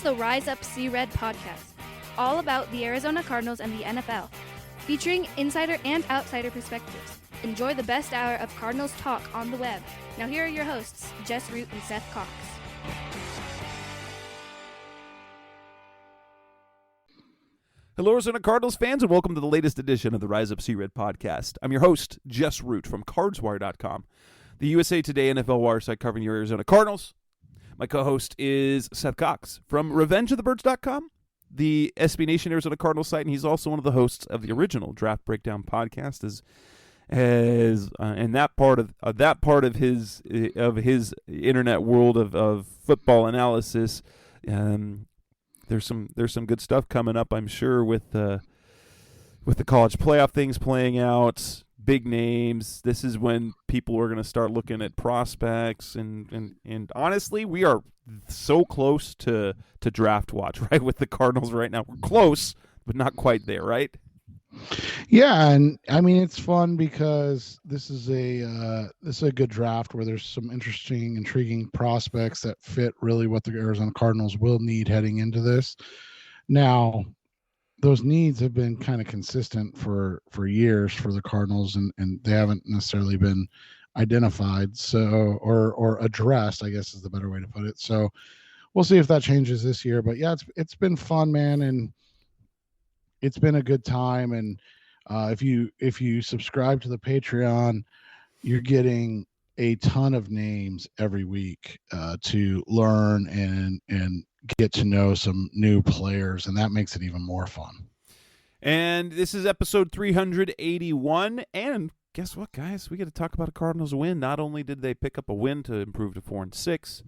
the Rise Up See Red podcast, all about the Arizona Cardinals and the NFL, featuring insider and outsider perspectives. Enjoy the best hour of Cardinals talk on the web. Now here are your hosts, Jess Root and Seth Cox. Hello, Arizona Cardinals fans, and welcome to the latest edition of the Rise Up See Red podcast. I'm your host, Jess Root from CardsWire.com, the USA Today NFL wire site covering your Arizona Cardinals. My co-host is Seth Cox from RevengeOfTheBirds.com, the SB Nation Arizona Cardinals site, and he's also one of the hosts of the original Draft Breakdown podcast. And that part of his internet world of football analysis. There's some good stuff coming up, I'm sure, with the college playoff things playing out, big names. This is when people are going to start looking at prospects, and honestly, we are so close to draft watch, right, with the Cardinals right now. We're close, but not quite there, right? Yeah, and I mean it's fun because this is a good draft where there's some interesting, intriguing prospects that fit really what the Arizona Cardinals will need heading into this. Now, those needs have been kind of consistent for years for the Cardinals, and they haven't necessarily been identified, so or addressed, I guess is the better way to put it. So we'll see if that changes this year. But yeah, it's been fun, man, and it's been a good time. And if you subscribe to the Patreon, you're getting a ton of names every week to learn and get to know some new players, and that makes it even more fun. And this is episode 381, and guess what, guys? We get to talk about a Cardinals win. Not only did they pick up a win to improve to 4-6,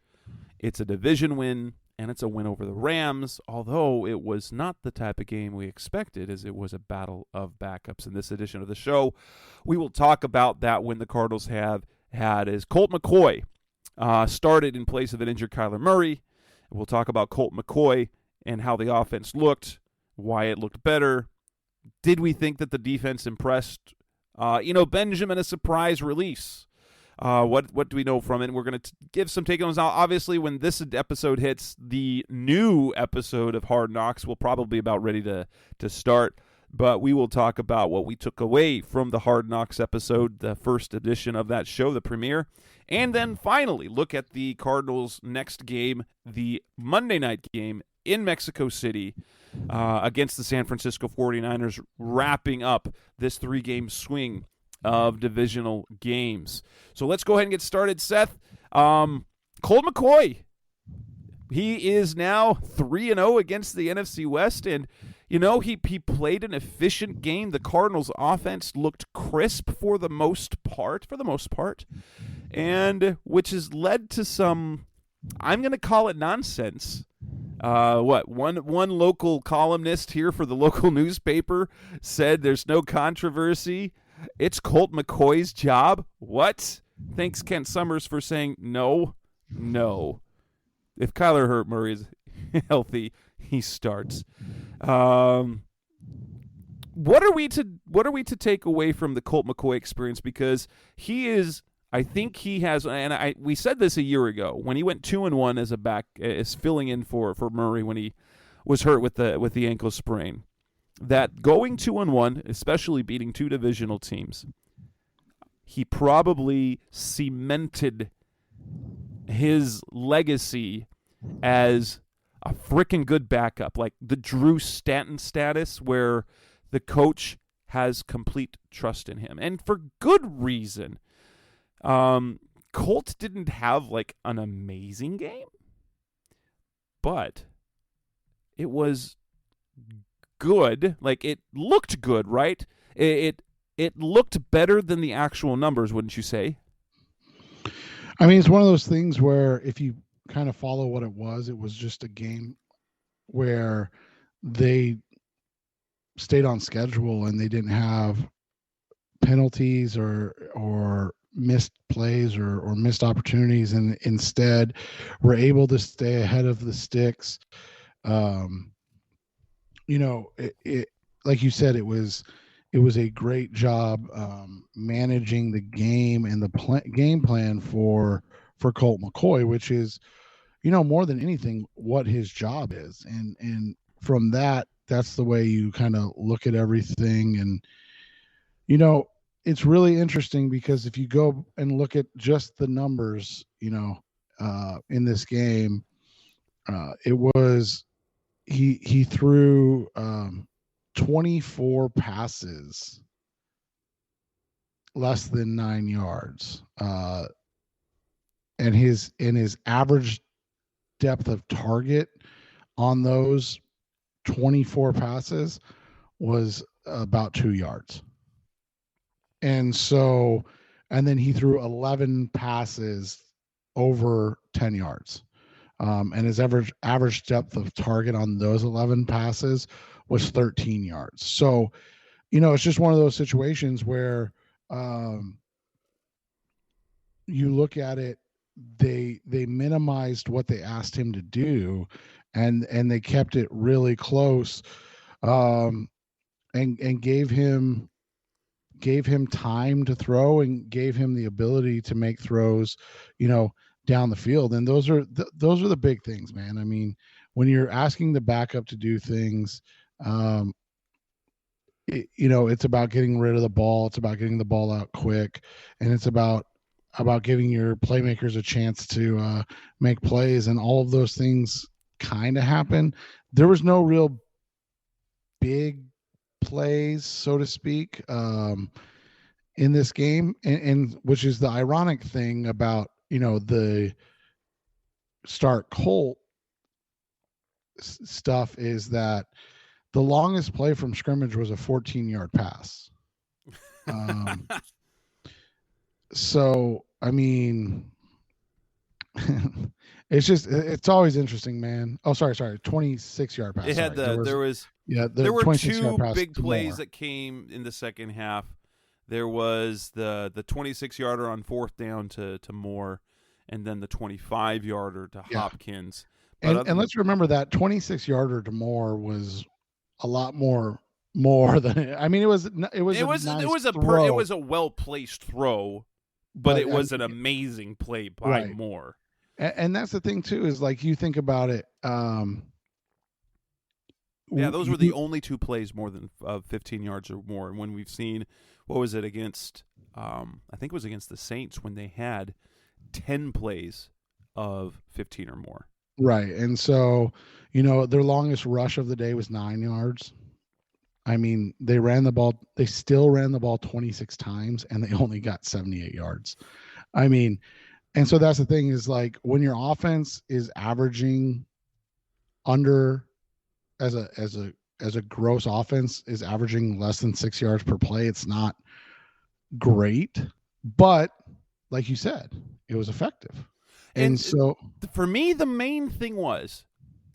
it's a division win, and it's a win over the Rams, although it was not the type of game we expected, as it was a battle of backups. In this edition of the show, we will talk about that win the Cardinals have had as Colt McCoy started in place of an injured Kyler Murray. We'll talk about Colt McCoy and how the offense looked, why it looked better. Did we think that the defense impressed? Eno Benjamin, a surprise release. What do we know from it? And we're going to give some take-ons. Now, obviously, when this episode hits, the new episode of Hard Knocks will probably be about ready to start. But we will talk about what we took away from the Hard Knocks episode, the first edition of that show, the premiere. And then finally look at the Cardinals' next game, the Monday night game in Mexico City against the San Francisco 49ers, wrapping up this 3-game swing of divisional games. So let's go ahead and get started, Seth. Colt McCoy, he is now 3-0 against the NFC West, and he played an efficient game. The Cardinals offense looked crisp for the most part, and which has led to some, I'm going to call it nonsense. One local columnist here for the local newspaper said there's no controversy. It's Colt McCoy's job. What? Thanks, Kent Summers, for saying no. If Kyler Murray is healthy, he starts. What are we to take away from the Colt McCoy experience? Because he is, I think he has, and we said this a year ago when he went 2-1 as a back, as filling in for Murray when he was hurt with the ankle sprain. That going 2-1, especially beating two divisional teams, he probably cemented his legacy as a freaking good backup, like the Drew Stanton status, where the coach has complete trust in him, and for good reason. Colt didn't have like an amazing game, but it was good. Like, it looked good, right? It looked better than the actual numbers, wouldn't you say? I mean, it's one of those things where if you kind of follow what it was just a game where they stayed on schedule and they didn't have penalties or missed plays or missed opportunities, and instead were able to stay ahead of the sticks. It like you said, it was a great job managing the game and the game plan for Colt McCoy, which is more than anything, what his job is. And from that's the way you kind of look at everything. And, it's really interesting because if you go and look at just the numbers, in this game, it was, he threw 24 passes less than 9 yards. And his average depth of target on those 24 passes was about 2 yards. And then he threw 11 passes over 10 yards. And his average depth of target on those 11 passes was 13 yards. So, it's just one of those situations where you look at it, they minimized what they asked him to do, and they kept it really close, and gave him time to throw and gave him the ability to make throws, down the field. And those are the big things, man. I mean, when you're asking the backup to do things, it's about getting rid of the ball. It's about getting the ball out quick, and it's about giving your playmakers a chance to make plays. And all of those things kind of happen. There was no real big plays, so to speak, in this game, and which is the ironic thing about the start Colt stuff is that the longest play from scrimmage was a 14-yard pass. So I mean, it's always interesting, man. Oh, sorry, 26-yard pass. It had there were two big plays that came in the second half. There was the 26-yarder on fourth down to Moore, and then the 25-yarder to Hopkins. And let's remember that 26-yarder to Moore was a lot more than, I mean, it was a well-placed throw, but it was an amazing play by Moore. And that's the thing too, is like, you think about it. Those were the only two plays more than 15 yards or more. And when we've seen, what was it against? I think it was against the Saints when they had 10 plays of 15 or more. Right. And so, their longest rush of the day was 9 yards. I mean, they still ran the ball 26 times, and they only got 78 yards. I mean, and so that's the thing, is like, when your offense is averaging under, as a gross offense is averaging less than 6 yards per play, it's not great, but like you said, it was effective. And so for me, the main thing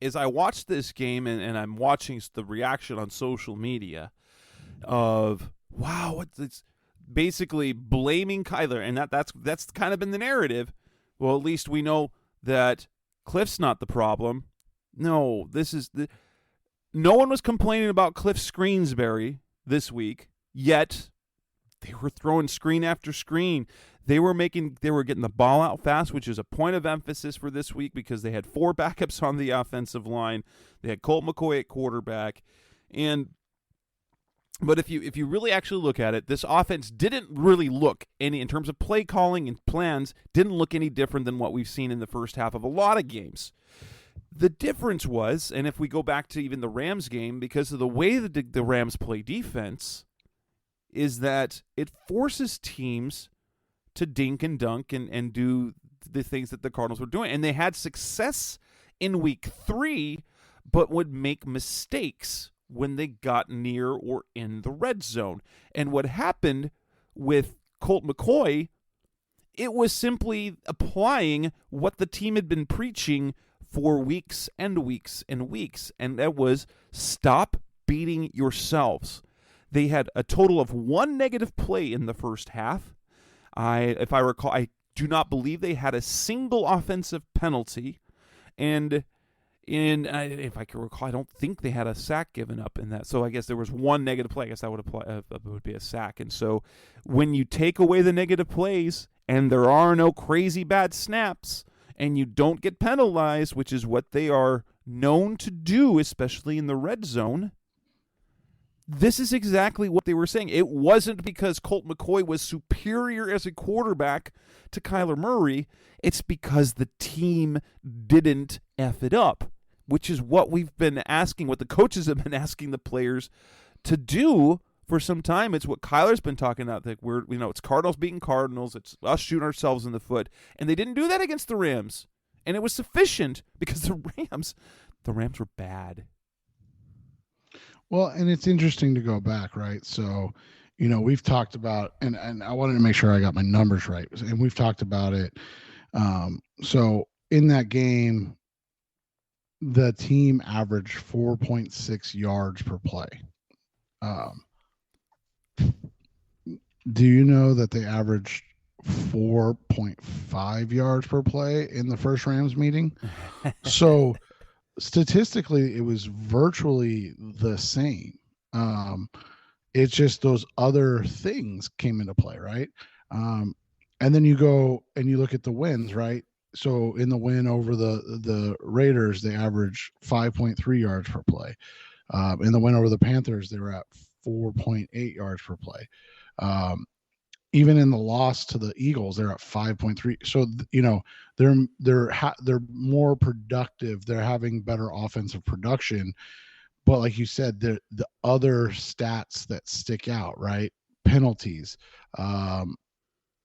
is I watched this game and I'm watching the reaction on social media of, wow, it's basically blaming Kyler, and that's kind of been the narrative. Well, at least we know that Cliff's not the problem. No, no one was complaining about Cliff Screensbury this week, yet they were throwing screen after screen. They were getting the ball out fast, which is a point of emphasis for this week because they had 4 backups on the offensive line. They had Colt McCoy at quarterback. But if you really actually look at it, this offense didn't really look any, in terms of play calling and plans, didn't look any different than what we've seen in the first half of a lot of games. The difference was, and if we go back to even the Rams game, because of the way that the Rams play defense, is that it forces teams to dink and dunk and do the things that the Cardinals were doing. And they had success in week 3, but would make mistakes when they got near or in the red zone. And what happened with Colt McCoy, it was simply applying what the team had been preaching for weeks and weeks and weeks, and that was stop beating yourselves. They had a total of 1 negative play in the first half. If I recall, I do not believe they had a single offensive penalty, and if I can recall, I don't think they had a sack given up in that. So I guess there was 1 negative play. I guess that would be a sack. And so when you take away the negative plays and there are no crazy bad snaps, and you don't get penalized, which is what they are known to do, especially in the red zone, this is exactly what they were saying. It wasn't because Colt McCoy was superior as a quarterback to Kyler Murray. It's because the team didn't F it up, which is what we've been asking, what the coaches have been asking the players to do for some time. It's what Kyler's been talking about. That it's Cardinals beating Cardinals. It's us shooting ourselves in the foot. And they didn't do that against the Rams. And it was sufficient because the Rams were bad. Well, and it's interesting to go back, right? So, we've talked about, and I wanted to make sure I got my numbers right, and we've talked about it. So in that game, the team averaged 4.6 yards per play. Do you know that they averaged 4.5 yards per play in the first Rams meeting? So statistically, it was virtually the same. It's just those other things came into play, right? And then you go and you look at the wins, right? So in the win over the Raiders, they averaged 5.3 yards per play. In the win over the Panthers, they were at 4.8 yards per play. Even in the loss to the Eagles, they're at 5.3. So they're more productive. They're having better offensive production. But like you said, the other stats that stick out, right? Penalties,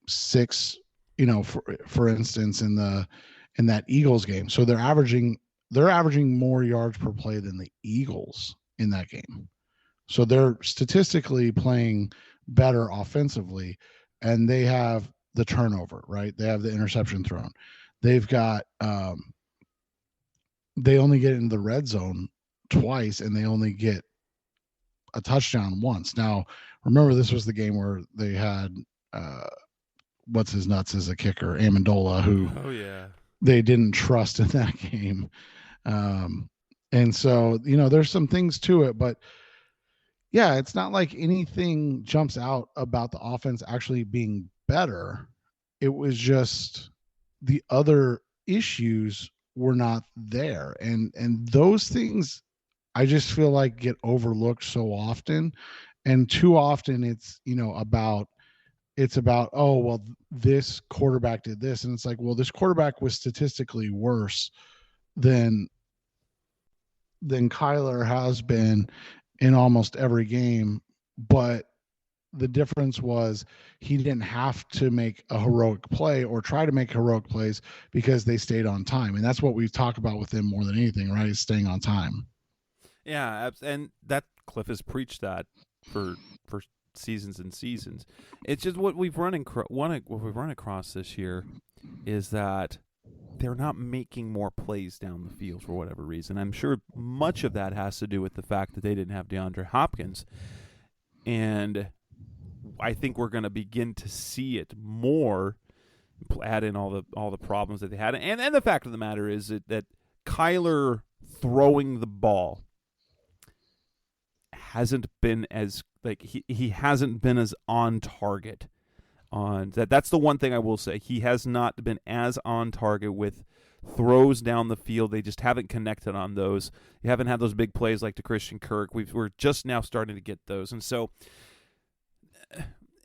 6. For instance, in that Eagles game. So they're averaging more yards per play than the Eagles in that game. So they're statistically playing better offensively, and they have the turnover, right? They have the interception thrown. They've got they only get into the red zone twice, and they only get a touchdown once. Now, remember, this was the game where they had what's his nuts as a kicker, Amendola, who they didn't trust in that game. And so, there's some things to it, but yeah, it's not like anything jumps out about the offense actually being better. It was just the other issues were not there. And those things I just feel like get overlooked so often. And too often it's, about, oh, well, this quarterback did this. And it's like, well, this quarterback was statistically worse than Kyler has been in almost every game. But the difference was he didn't have to make a heroic play or try to make heroic plays because they stayed on time. And that's what we've talked about with him more than anything, right? Is staying on time. Yeah, and that Cliff has preached that for seasons and seasons. It's just what we've run across this year is that they're not making more plays down the field for whatever reason. I'm sure much of that has to do with the fact that they didn't have DeAndre Hopkins, and I think we're going to begin to see it more. Add in all the problems that they had, and the fact of the matter is that Kyler throwing the ball hasn't been as he hasn't been as on target on that. That's the one thing I will say. He has not been as on target with throws down the field. They just haven't connected on those. You haven't had those big plays like to Christian Kirk. We're just now starting to get those. And so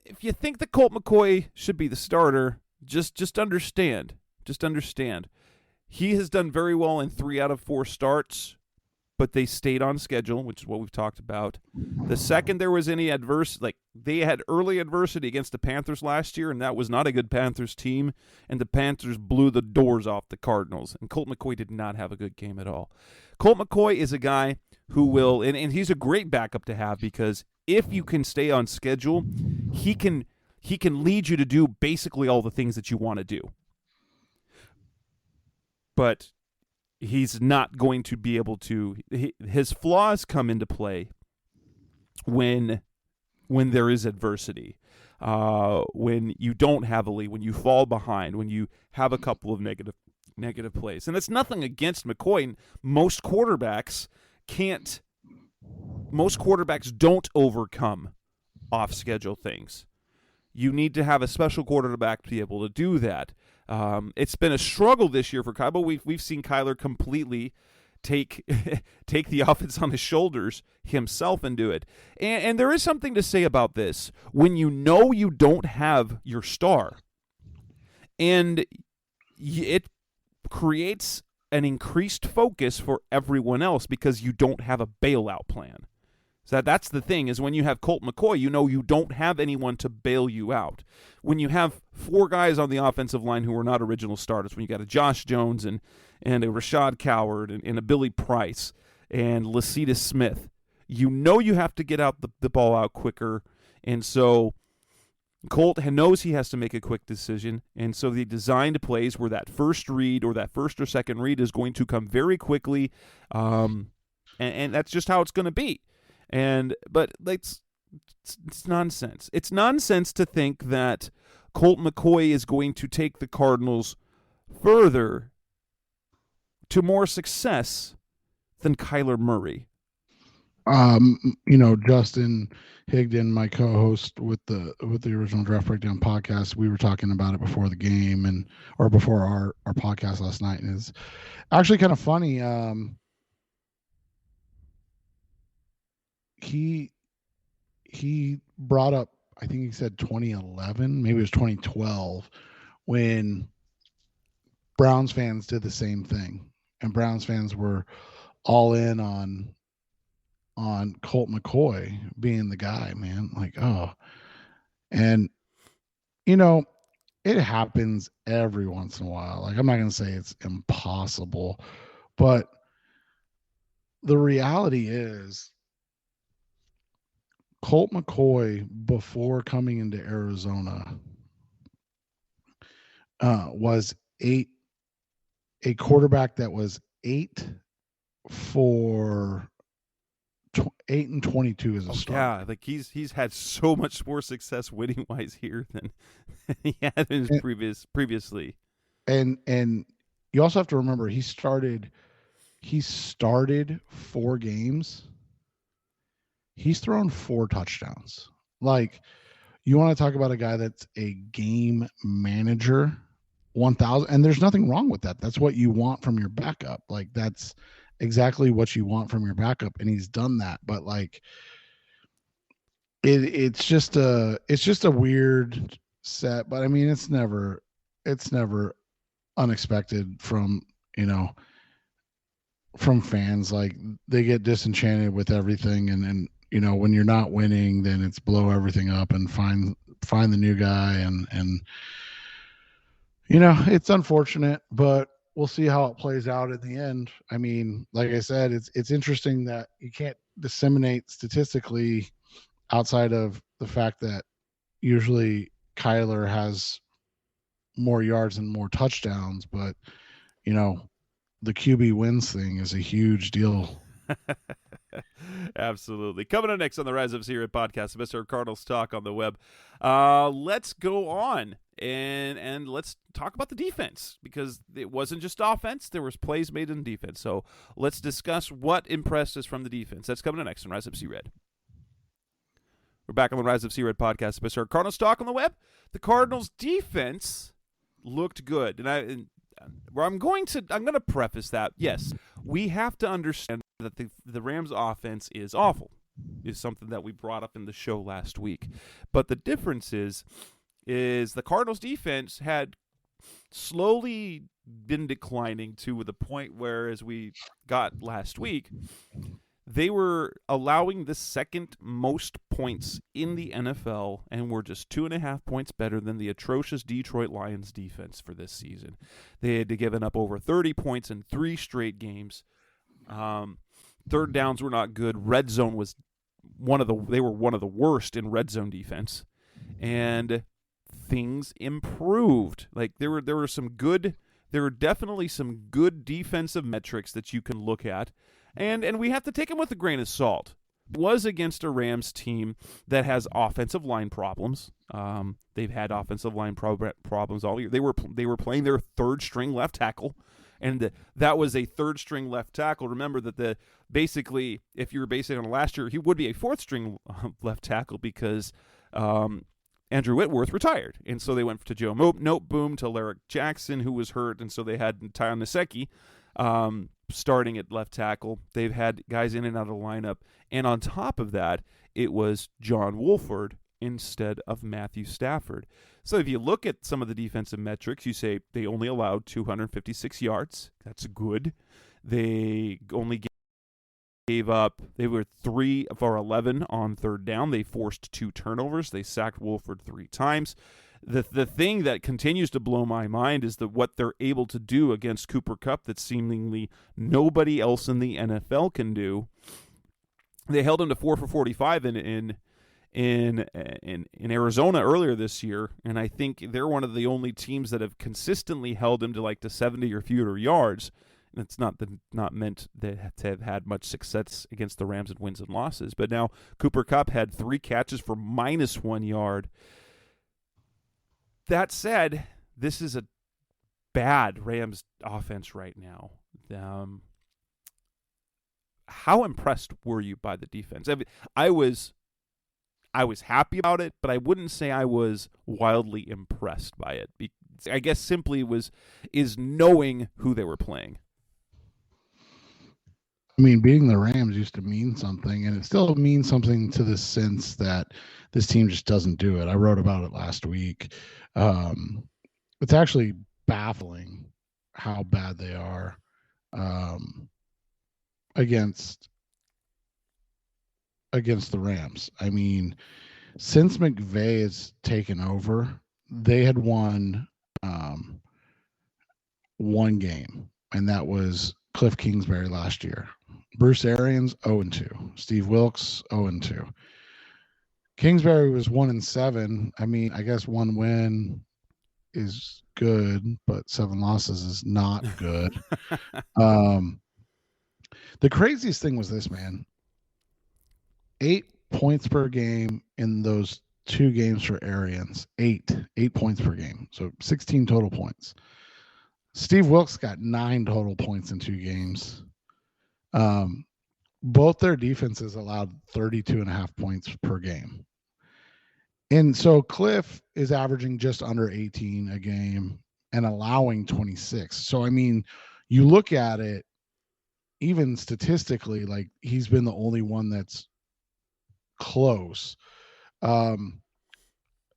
if you think that Colt McCoy should be the starter, just understand. Just understand. He has done very well in 3 out of 4 starts, but they stayed on schedule, which is what we've talked about. The second there was any they had early adversity against the Panthers last year, and that was not a good Panthers team, and the Panthers blew the doors off the Cardinals, and Colt McCoy did not have a good game at all. Colt McCoy is a guy who will, and he's a great backup to have, because if you can stay on schedule, he can lead you to do basically all the things that you want to do. But he's not going to be able to. His flaws come into play when there is adversity, when you don't have a lead, when you fall behind, when you have a couple of negative plays. And it's nothing against McCoy. Most quarterbacks don't overcome off-schedule things. You need to have a special quarterback to be able to do that. It's been a struggle this year for Kyler, but we've seen Kyler completely take the offense on his shoulders himself and do it. And there is something to say about this. When you know you don't have your star, and it creates an increased focus for everyone else because you don't have a bailout plan. So that's the thing, is when you have Colt McCoy, you know you don't have anyone to bail you out. When you have 4 guys on the offensive line who are not original starters, when you got a Josh Jones and a Rashad Coward and a Billy Price and Lacita Smith, you know you have to get out the ball out quicker. And so Colt knows he has to make a quick decision, and so they designed plays where that first read or that first or second read is going to come very quickly, and that's just how it's going to be. But it's nonsense. It's nonsense to think that Colt McCoy is going to take the Cardinals further to more success than Kyler Murray. Justin Higdon, my co-host with the original Draft Breakdown podcast, we were talking about it before the game or before our podcast last night, and it's actually kind of funny. He brought up, I think he said 2011, maybe it was 2012, when Browns fans did the same thing, and Browns fans were all in on Colt McCoy being the guy, man. Like, oh, and it happens every once in a while. Like, I'm not going to say it's impossible, but the reality is Colt McCoy, before coming into Arizona, was a quarterback that was 8 and 22 as a starter. Yeah, like he's had so much more success winning wise here than he had in his previously. And you also have to remember he started 4 games. He's thrown 4 touchdowns. Like, you want to talk about a guy that's a game manager, 1,000, and there's nothing wrong with that. That's what you want from your backup. Like, that's exactly what you want from your backup, and he's done that. But like, it's just a weird set. But I mean, it's never unexpected from fans. Like, they get disenchanted with everything, and when you're not winning, then it's blow everything up and find the new guy, and it's unfortunate, but we'll see how it plays out in the end. I mean, like I said, it's interesting that you can't disseminate statistically outside of the fact that usually Kyler has more yards and more touchdowns, but the QB wins thing is a huge deal. Absolutely. Coming up next on the Rise Up Zero podcast, Mr. Cardinals Talk on the web. Let's go on and let's talk about the defense, because it wasn't just offense. There was plays made in defense. So let's discuss what impressed us from the defense. That's coming up next on Rise Up Red. We're back on the Rise Up Red podcast, Mr. Cardinals Talk on the web. The Cardinals defense looked good, and I'm going to preface that. Yes, we have to understand that the Rams offense is awful, is something that we brought up in the show last week. But the difference is the Cardinals defense had slowly been declining to the point where, as we got last week, they were allowing the second most points in the NFL and were just 2.5 points better than the atrocious Detroit Lions defense for this season. They had given up over 30 points in 3 straight games. Third downs were not good. Red zone was they were one of the worst in red zone defense. And things improved. Like, there were definitely some good defensive metrics that you can look at. And we have to take them with a grain of salt. It was against a Rams team that has offensive line problems. They've had offensive line problems all year. They were playing their third string left tackle, and that was a third string left tackle. Remember that basically, if you were basing it on last year, he would be a fourth string left tackle because and Andrew Whitworth retired. And so they went to Joe Noteboom, to Larrick Jackson, who was hurt, and so they had Tyon Nasecki starting at left tackle. They've had guys in and out of the lineup. And on top of that, it was John Wolford instead of Matthew Stafford. So if you look at some of the defensive metrics, you say they only allowed 256 yards. That's good. They only gave up, they were 3 for 11 on third down. They forced 2 turnovers. They sacked Wolford 3 times. The thing that continues to blow my mind is what they're able to do against Cooper Kupp that seemingly nobody else in the NFL can do. They held him to 4 for 45 in Arizona earlier this year, and I think they're one of the only teams that have consistently held him to 70 or fewer yards. And it's not meant to have had much success against the Rams in wins and losses. But now Cooper Kupp had 3 catches for -1 yard. That said, this is a bad Rams offense right now. How impressed were you by the defense? I was happy about it, but I wouldn't say I was wildly impressed by it. I guess simply is knowing who they were playing. I mean, beating the Rams used to mean something, and it still means something to the sense that this team just doesn't do it. I wrote about it last week. It's actually baffling how bad they are against the Rams. I mean, since McVay has taken over, they had won one game, and that was Cliff Kingsbury last year. Bruce Arians 0-2. Steve Wilkes 0-2. Kingsbury was 1-7. I mean, I guess 1 win is good, but 7 losses is not good. The craziest thing was this, man. 8 points per game in those 2 games for Arians. 8 points per game. So 16 total points. Steve Wilkes got 9 total points in 2 games. Both their defenses allowed 32.5 points per game. And so Cliff is averaging just under 18 a game and allowing 26. So, I mean, you look at it, even statistically, he's been the only one that's close.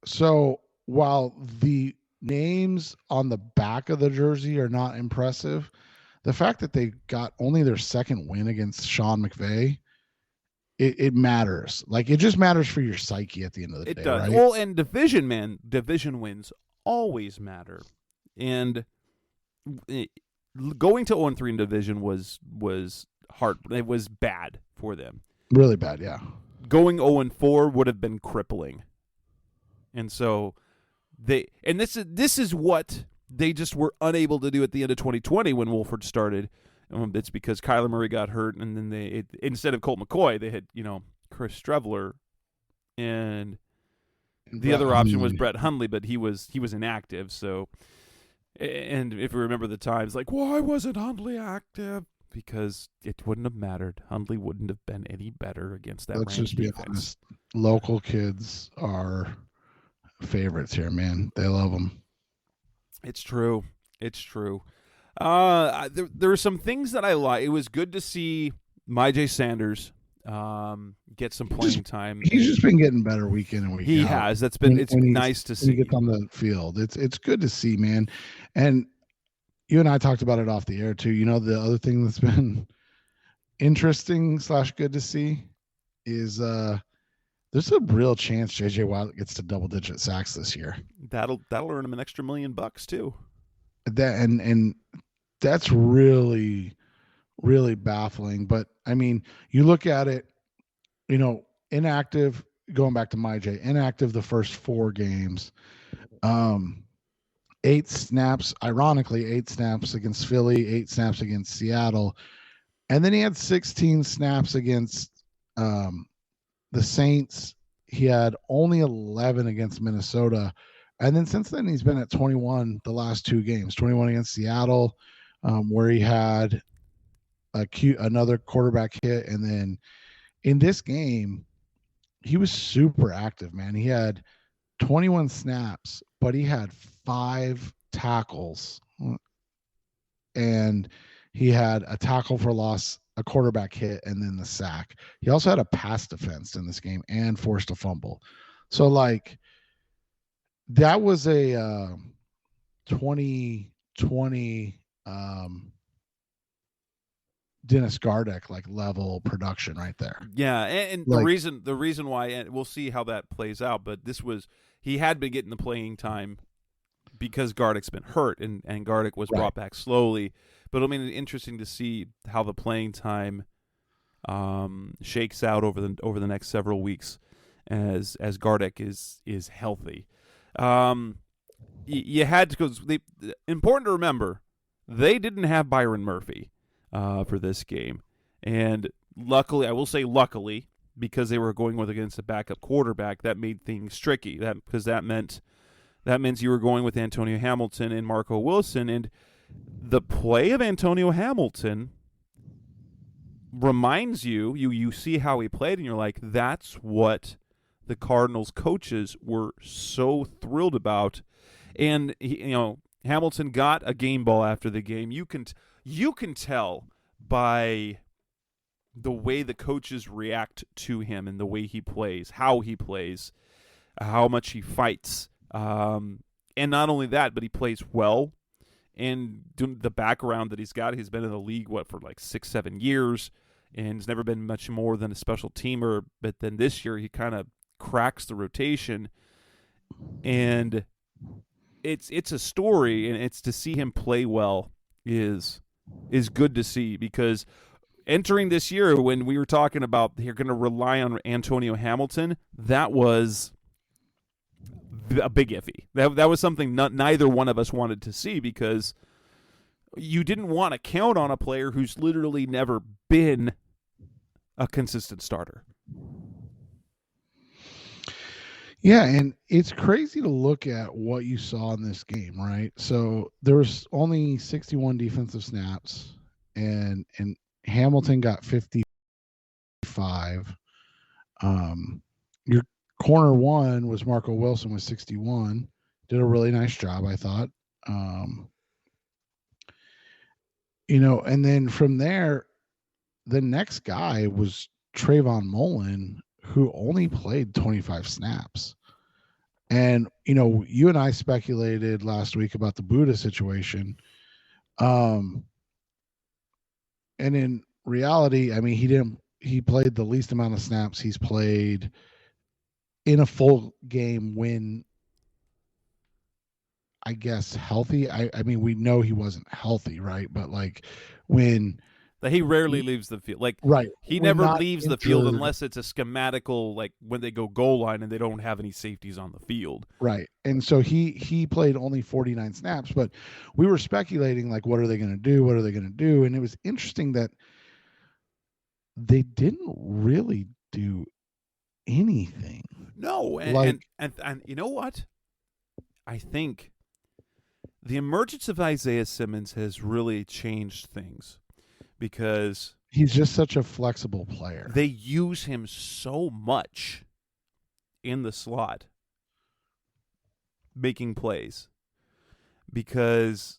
So while the names on the back of the jersey are not impressive, the fact that they got only their second win against Sean McVay, it matters. It just matters for your psyche at the end of the day. It does. Right? Well, and division wins always matter. And going to 0-3 in division was hard. It was bad for them. Really bad, yeah. Going 0-4 would have been crippling. And so this is what they just were unable to do at the end of 2020 when Wolford started. It's because Kyler Murray got hurt, and then instead of Colt McCoy, they had Chris Streveler, and the other option was Brett Hundley, but he was inactive. So, and if you remember the times, why wasn't Hundley active? Because it wouldn't have mattered. Hundley wouldn't have been any better against that. Let's Rams just be defense. honest. Local kids are favorites here, man. They love them. It's true. It's true. There are some things that I like. It was good to see Myjai Sanders get some playing time. He's just been getting better week in and week out. He has. It's nice to see. When he gets on the field. It's good to see, man. And you and I talked about it off the air too. The other thing that's been interesting / good to see is there's a real chance J.J. Watt gets to double-digit sacks this year. That'll earn him an extra $1 million too. That and that's really, really baffling. But I mean, you look at it, inactive. Going back to Myjai, inactive the first 4 games. 8 snaps, ironically, 8 snaps against Philly, 8 snaps against Seattle, and then he had 16 snaps against the Saints. He had only 11 against Minnesota. And then since then, he's been at 21 the last 2 games, 21 against Seattle, where he had another quarterback hit. And then in this game, he was super active, man. He had 21 snaps, but he had 5 tackles, and he had a tackle for loss, a quarterback hit, and then the sack. He also had a pass defense in this game and forced a fumble. So like that was a 2020 Dennis Gardeck like level production right there. Yeah, and Like, the reason why, and we'll see how that plays out, but he had been getting the playing time because Gardeck's been hurt, and Gardeck was brought back slowly. But I mean, it's interesting to see how the playing time shakes out over the next several weeks as Gardeck is healthy. You had to, because important to remember, they didn't have Byron Murphy for this game, and luckily, I will say luckily, because they were going against a backup quarterback, that made things tricky. Because that meant you were going with Antonio Hamilton and Marco Wilson, and the play of Antonio Hamilton reminds you see how he played, and you're like, that's what the Cardinals coaches were so thrilled about. And Hamilton got a game ball after the game. You can tell by the way the coaches react to him and the way he plays, how he plays, how much he fights. And not only that, but he plays well. And the background that he's got, he's been in the league, for like 6-7 years, and has never been much more than a special teamer. But then this year, he kind of cracks the rotation. And it's a story, and it's to see him play well is good to see, because entering this year, when we were talking about you're going to rely on Antonio Hamilton, that was a big iffy. That was something neither one of us wanted to see, because you didn't want to count on a player who's literally never been a consistent starter. Yeah, and it's crazy to look at what you saw in this game, right? So there was only 61 defensive snaps, and Hamilton got 55. Your corner one was Marco Wilson with 61. Did a really nice job, I thought. And then from there, the next guy was Trayvon Mullen, who only played 25 snaps. And, you and I speculated last week about the Buddha situation. And in reality, I mean, he played the least amount of snaps he's played in a full game when, I guess, healthy. I mean, we know he wasn't healthy, right? But like when he rarely leaves the field. Like, right. He never leaves the field unless it's a schematical, like when they go goal line and they don't have any safeties on the field. Right. And so he played only 49 snaps, but we were speculating, like, what are they going to do? What are they going to do? And it was interesting that they didn't really do anything. No. And you know what? I think the emergence of Isaiah Simmons has really changed things, because he's just such a flexible player. They use him so much in the slot, making plays, because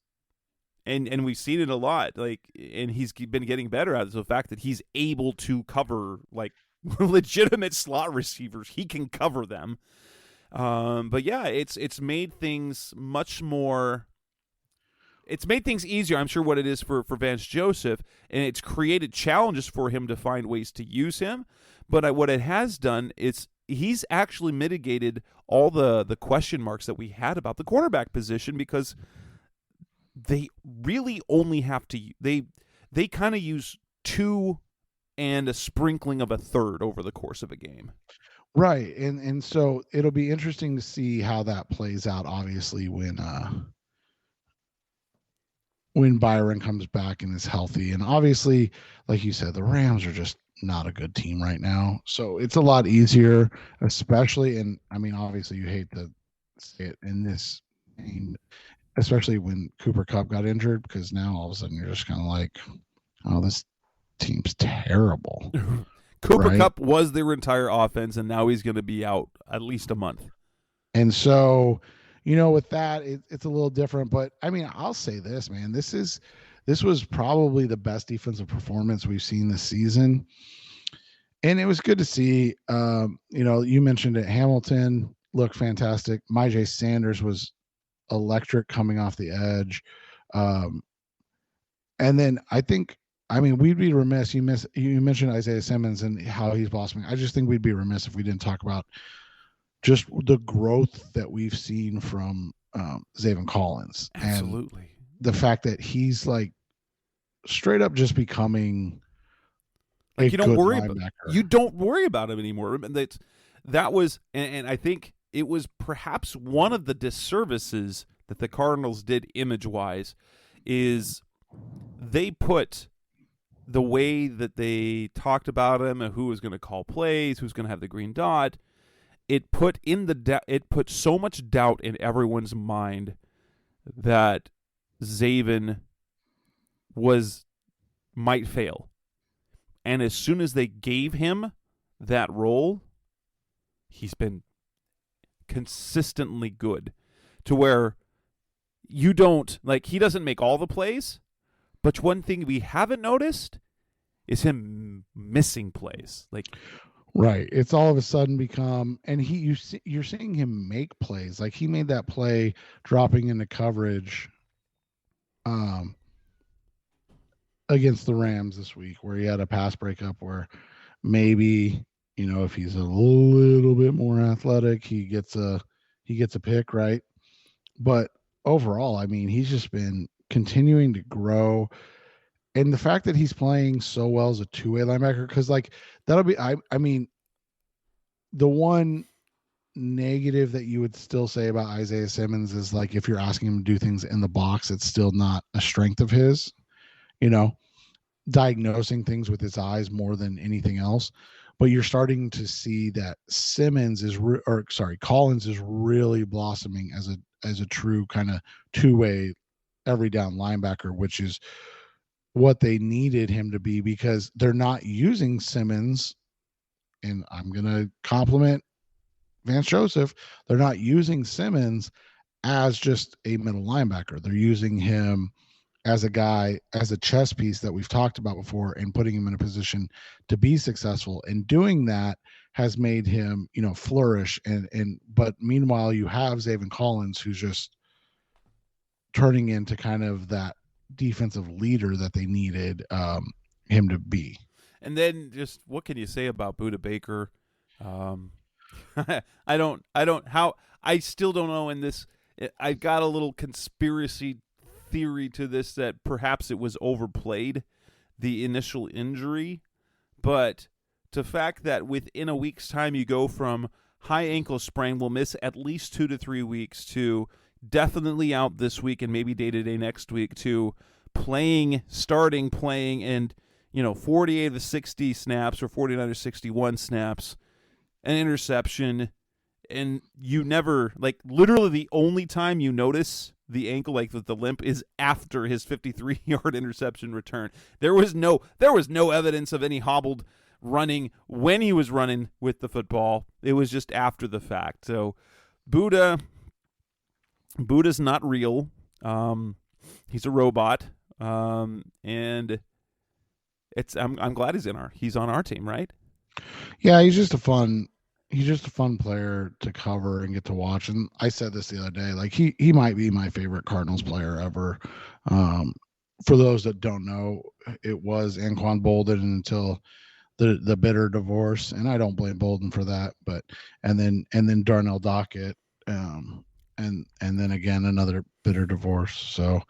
and we've seen it a lot. Like, and he's been getting better at it. So the fact that he's able to cover like legitimate slot receivers, he can cover them. But yeah, it's made things much more. It's made things easier, I'm sure, what it is for Vance Joseph, and it's created challenges for him to find ways to use him. But what it has done is he's actually mitigated all the question marks that we had about the cornerback position, because they really only have to they kind of use 2 and a sprinkling of a third over the course of a game. Right, and so it'll be interesting to see how that plays out, obviously, when Byron comes back and is healthy. And obviously, like you said, the Rams are just not a good team right now. So it's a lot easier, especially, and I mean, obviously you hate to say it in this game, especially when Cooper Kupp got injured, because now all of a sudden you're just kind of like, oh, this team's terrible. Cooper Kupp was their entire offense, and now he's going to be out at least a month. And so, with that, it's a little different. But I mean, I'll say this, man. This was probably the best defensive performance we've seen this season. And it was good to see. You mentioned it. Hamilton looked fantastic. Myjai Sanders was electric coming off the edge. And then we'd be remiss. You mentioned Isaiah Simmons and how he's blossoming. I just think we'd be remiss if we didn't talk about just the growth that we've seen from Zaven Collins. Absolutely. And the fact that he's like straight up just becoming you don't worry about him anymore. That was, and I think it was perhaps one of the disservices that the Cardinals did image-wise is they put the way that they talked about him and who was going to call plays, who's going to have the green dot. It put so much doubt in everyone's mind that Zaven might fail. And as soon as they gave him that role, he's been consistently good to where he doesn't make all the plays, but one thing we haven't noticed is him missing plays. Right. It's all of a sudden become, and you're seeing him make plays. Like he made that play dropping into coverage against the Rams this week where he had a pass breakup where maybe, if he's a little bit more athletic, he gets a pick, right? But overall, I mean, he's just been continuing to grow. And the fact that he's playing so well as a two-way linebacker, because that'll be, I mean, the one negative that you would still say about Isaiah Simmons is if you're asking him to do things in the box, it's still not a strength of his, diagnosing things with his eyes more than anything else. But you're starting to see that Collins is really blossoming as a true kind of two-way every down linebacker, which is what they needed him to be because they're not using Simmons. And I'm going to compliment Vance Joseph. They're not using Simmons as just a middle linebacker. They're using him as a guy, as a chess piece that we've talked about before and putting him in a position to be successful. And doing that has made him, flourish. But meanwhile, you have Zaven Collins, who's just turning into kind of that defensive leader that they needed him to be. And then just what can you say about Budda Baker? I still don't know in this. I got a little conspiracy theory to this that perhaps it was overplayed, the initial injury, but the fact that within a week's time you go from high ankle sprain, will miss at least 2 to 3 weeks, to definitely out this week and maybe day-to-day next week, to starting playing and 48 of the 60 snaps or 49 or 61 snaps, an interception, and you never, literally the only time you notice the ankle, with the limp, is after his 53-yard interception return. There was no evidence of any hobbled running when he was running with the football. It was just after the fact. So Budda's not real. He's a robot. And I'm glad he's on our team, right? Yeah, he's just a fun player to cover and get to watch. And I said this the other day, he might be my favorite Cardinals player ever. For those that don't know, it was Anquan Boldin until the bitter divorce, and I don't blame Bolden for that. But and then Darnell Dockett, and then again another bitter divorce. So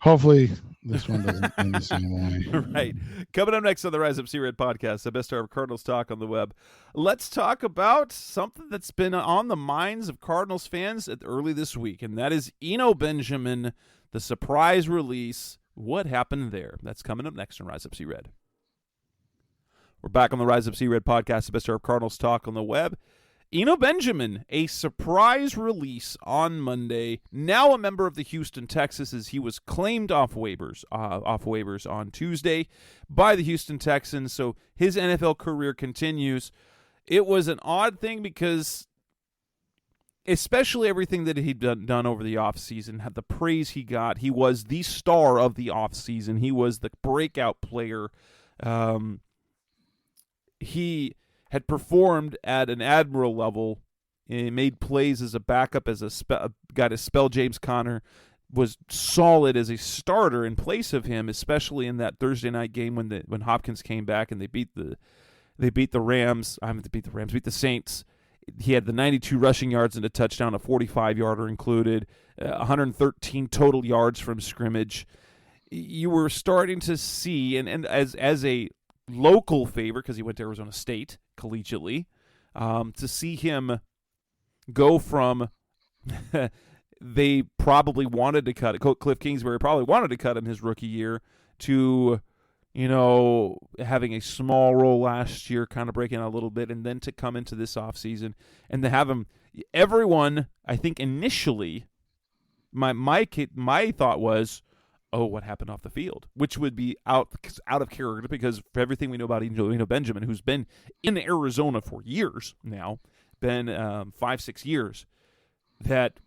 hopefully this one doesn't end the same way. Right. Coming up next on the Rise Up See Red podcast, the best hour of Cardinals talk on the web. Let's talk about something that's been on the minds of Cardinals fans early this week, and that is Eno Benjamin, the surprise release. What happened there? That's coming up next on Rise Up See Red. We're back on the Rise Up See Red podcast, the best hour of Cardinals talk on the web. Eno Benjamin, a surprise release on Monday. Now a member of the Houston Texans, as he was claimed off waivers on Tuesday by the Houston Texans. So his NFL career continues. It was an odd thing because especially everything that he'd done over the offseason, had the praise he got. He was the star of the offseason. He was the breakout player. He had performed at an admiral level and made plays as a backup, as a guy to spell James Conner, was solid as a starter in place of him, especially in that Thursday night game when Hopkins came back and they beat the Rams. Beat the Saints. He had the 92 rushing yards and a touchdown, a 45-yarder included, 113 total yards from scrimmage. You were starting to see, and as a local favor, because he went to Arizona State collegiately, to see him go from they probably wanted to cut it. Cliff Kingsbury probably wanted to cut him his rookie year to, having a small role last year, kind of breaking out a little bit, and then to come into this offseason and to have him. Everyone, I think initially, my thought was, oh, what happened off the field, which would be out of character because for everything we know about Eno Benjamin, who's been in Arizona for years now, been 5-6 years, that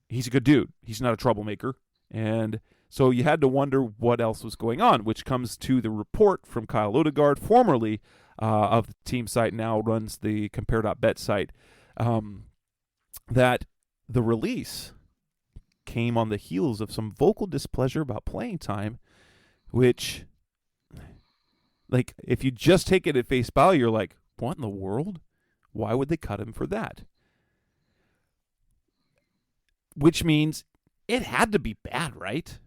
he's a good dude. He's not a troublemaker. And so you had to wonder what else was going on, which comes to the report from Kyle Odegaard, formerly of the team site, now runs the compare.bet site, that the release came on the heels of some vocal displeasure about playing time, which, like, if you just take it at face value, you're like, what in the world? Why would they cut him for that? Which means it had to be bad, right?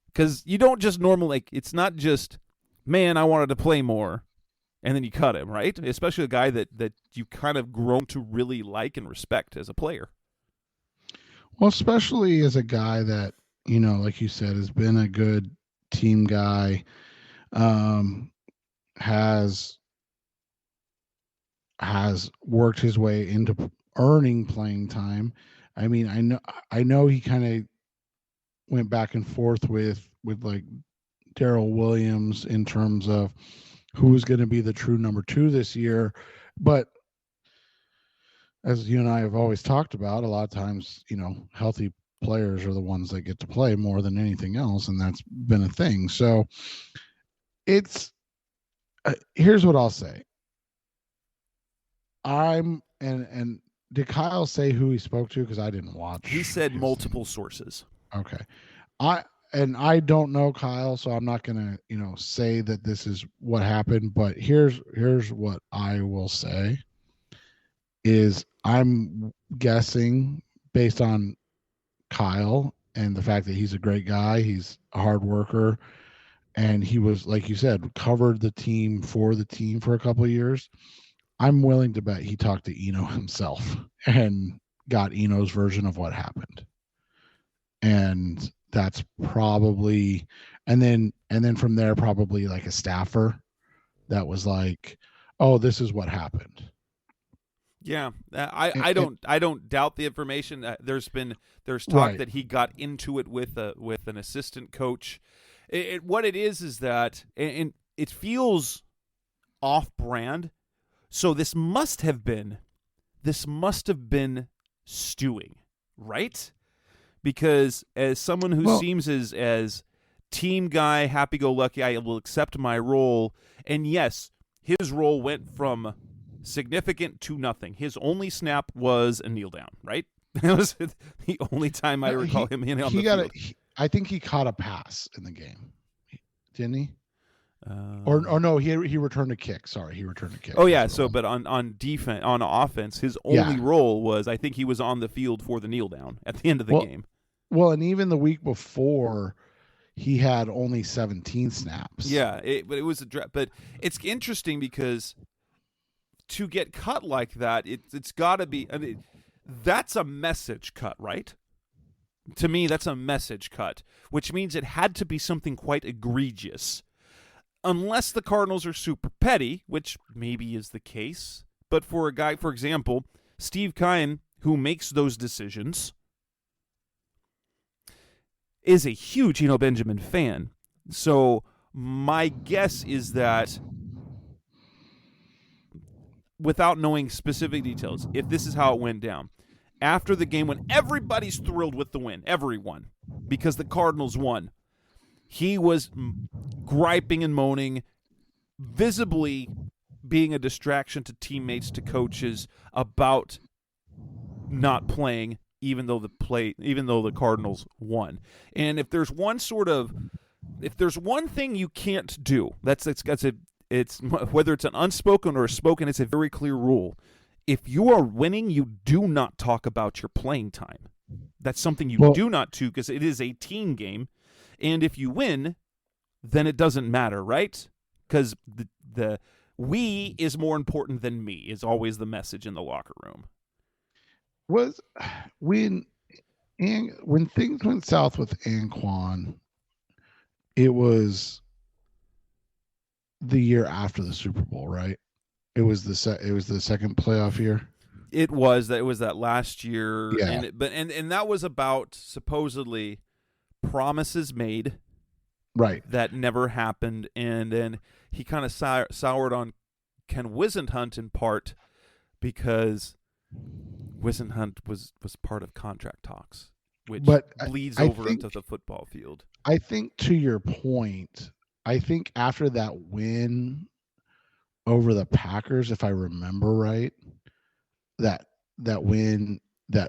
Because you don't just normally, it's not just, man, I wanted to play more, and then you cut him, right? Especially a guy that you kind of grown to really like and respect as a player. Well, especially as a guy that, like you said, has been a good team guy, has worked his way into earning playing time. I mean, I know he kind of went back and forth with like Darrell Williams in terms of who was going to be the true number 2 this year, but as you and I have always talked about, a lot of times, healthy players are the ones that get to play more than anything else, and that's been a thing. So it's here's what I'll say. And did Kyle say who he spoke to? Because I didn't watch. He said multiple sources. Okay. I don't know Kyle, so I'm not gonna, say that this is what happened, but here's what I will say is I'm guessing based on Kyle and the fact that he's a great guy, he's a hard worker, and he was, like you said, covered the team for a couple of years. I'm willing to bet he talked to Eno himself and got Eno's version of what happened. And that's probably, and then from there, probably like a staffer that was like, oh, this is what happened. Yeah, I don't doubt the information. There's talk right. that he got into it with an assistant coach. What it is that, and it feels off-brand. So this must have been stewing, right? Because as someone who seems as team guy, happy-go-lucky, I will accept my role. And yes, his role went from significant to nothing. His only snap was a kneel down, right? That was the only time I recall him on the field. I think he caught a pass in the game, didn't he? Or no, he returned a kick. Sorry, he returned a kick. Oh yeah, so but on defense, on offense, his only role was, I think he was on the field for the kneel down at the end of the game. Well, and even the week before, he had only 17 snaps. Yeah, but it was but it's interesting because to get cut like that, it's got to be. I mean, that's a message cut, right? To me, that's a message cut, which means it had to be something quite egregious. Unless the Cardinals are super petty, which maybe is the case. But for a guy, for example, Steve Keim, who makes those decisions, is a huge Eno Benjamin fan. So my guess is that, without knowing specific details, if this is how it went down, after the game when everybody's thrilled with the win, everyone, because the Cardinals won, he was griping and moaning, visibly being a distraction to teammates, to coaches, about not playing, even though the Cardinals won. And if there's one thing you can't do, it's whether it's an unspoken or a spoken, it's a very clear rule. If you are winning, you do not talk about your playing time. That's something you do not do, because it is a team game. And if you win, then it doesn't matter, right? Because the we is more important than me is always the message in the locker room. Was when things went south with Anquan, it was the year after the Super Bowl, right? It was the second playoff year. It was that last year, yeah. And that was about supposedly promises made, right, that never happened, and then he kind of soured on Ken Wisenhunt in part because Wisenhunt was part of contract talks, which bleeds over into the football field. I think, to your point, I think after that win over the Packers, if I remember right, that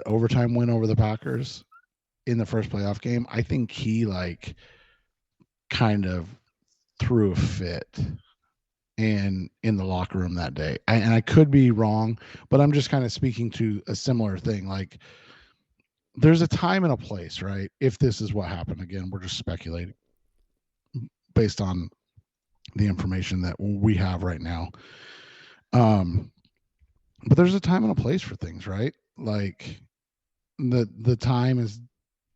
overtime win over the Packers in the first playoff game, I think he kind of threw a fit in the locker room that day. And I could be wrong, but I'm just kind of speaking to a similar thing. Like, there's a time and a place, right? If this is what happened, again, we're just speculating based on the information that we have right now. But there's a time and a place for things, right? Like, the time is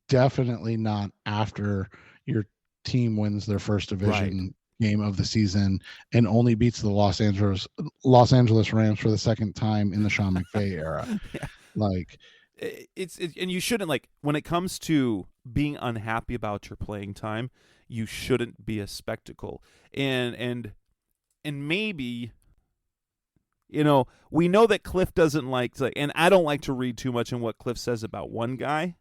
definitely not after your team wins their first division game of the season and only beats the Los Angeles Rams for the second time in the Sean McVay era. Yeah. Like, and you shouldn't, when it comes to being unhappy about your playing time, you shouldn't be a spectacle. And maybe, we know that Cliff doesn't like to, and I don't like to read too much in what Cliff says about one guy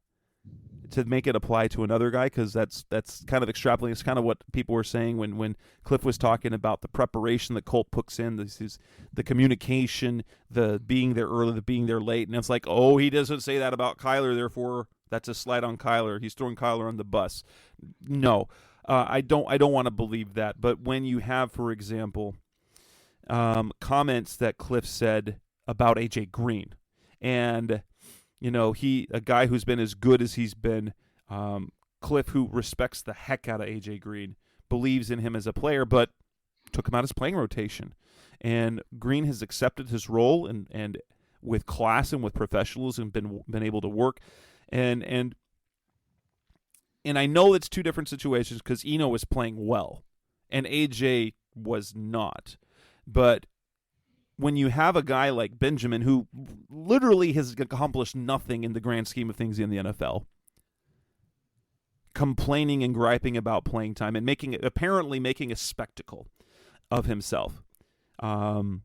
to make it apply to another guy, because that's kind of extrapolating. It's kind of what people were saying when Cliff was talking about the preparation that Colt puts in, the communication, the being there early, the being there late, and it's like, oh, he doesn't say that about Kyler, therefore that's a slight on Kyler. He's throwing Kyler on the bus. No, I don't want to believe that. But when you have, for example, comments that Cliff said about AJ Green, and a guy who's been as good as he's been, Cliff, who respects the heck out of AJ Green, believes in him as a player, but took him out of his playing rotation. And Green has accepted his role and with class and with professionalism been able to work. And I know it's two different situations, because Eno was playing well and AJ was not. But when you have a guy like Benjamin, who literally has accomplished nothing in the grand scheme of things in the NFL, complaining and griping about playing time and apparently making a spectacle of himself, when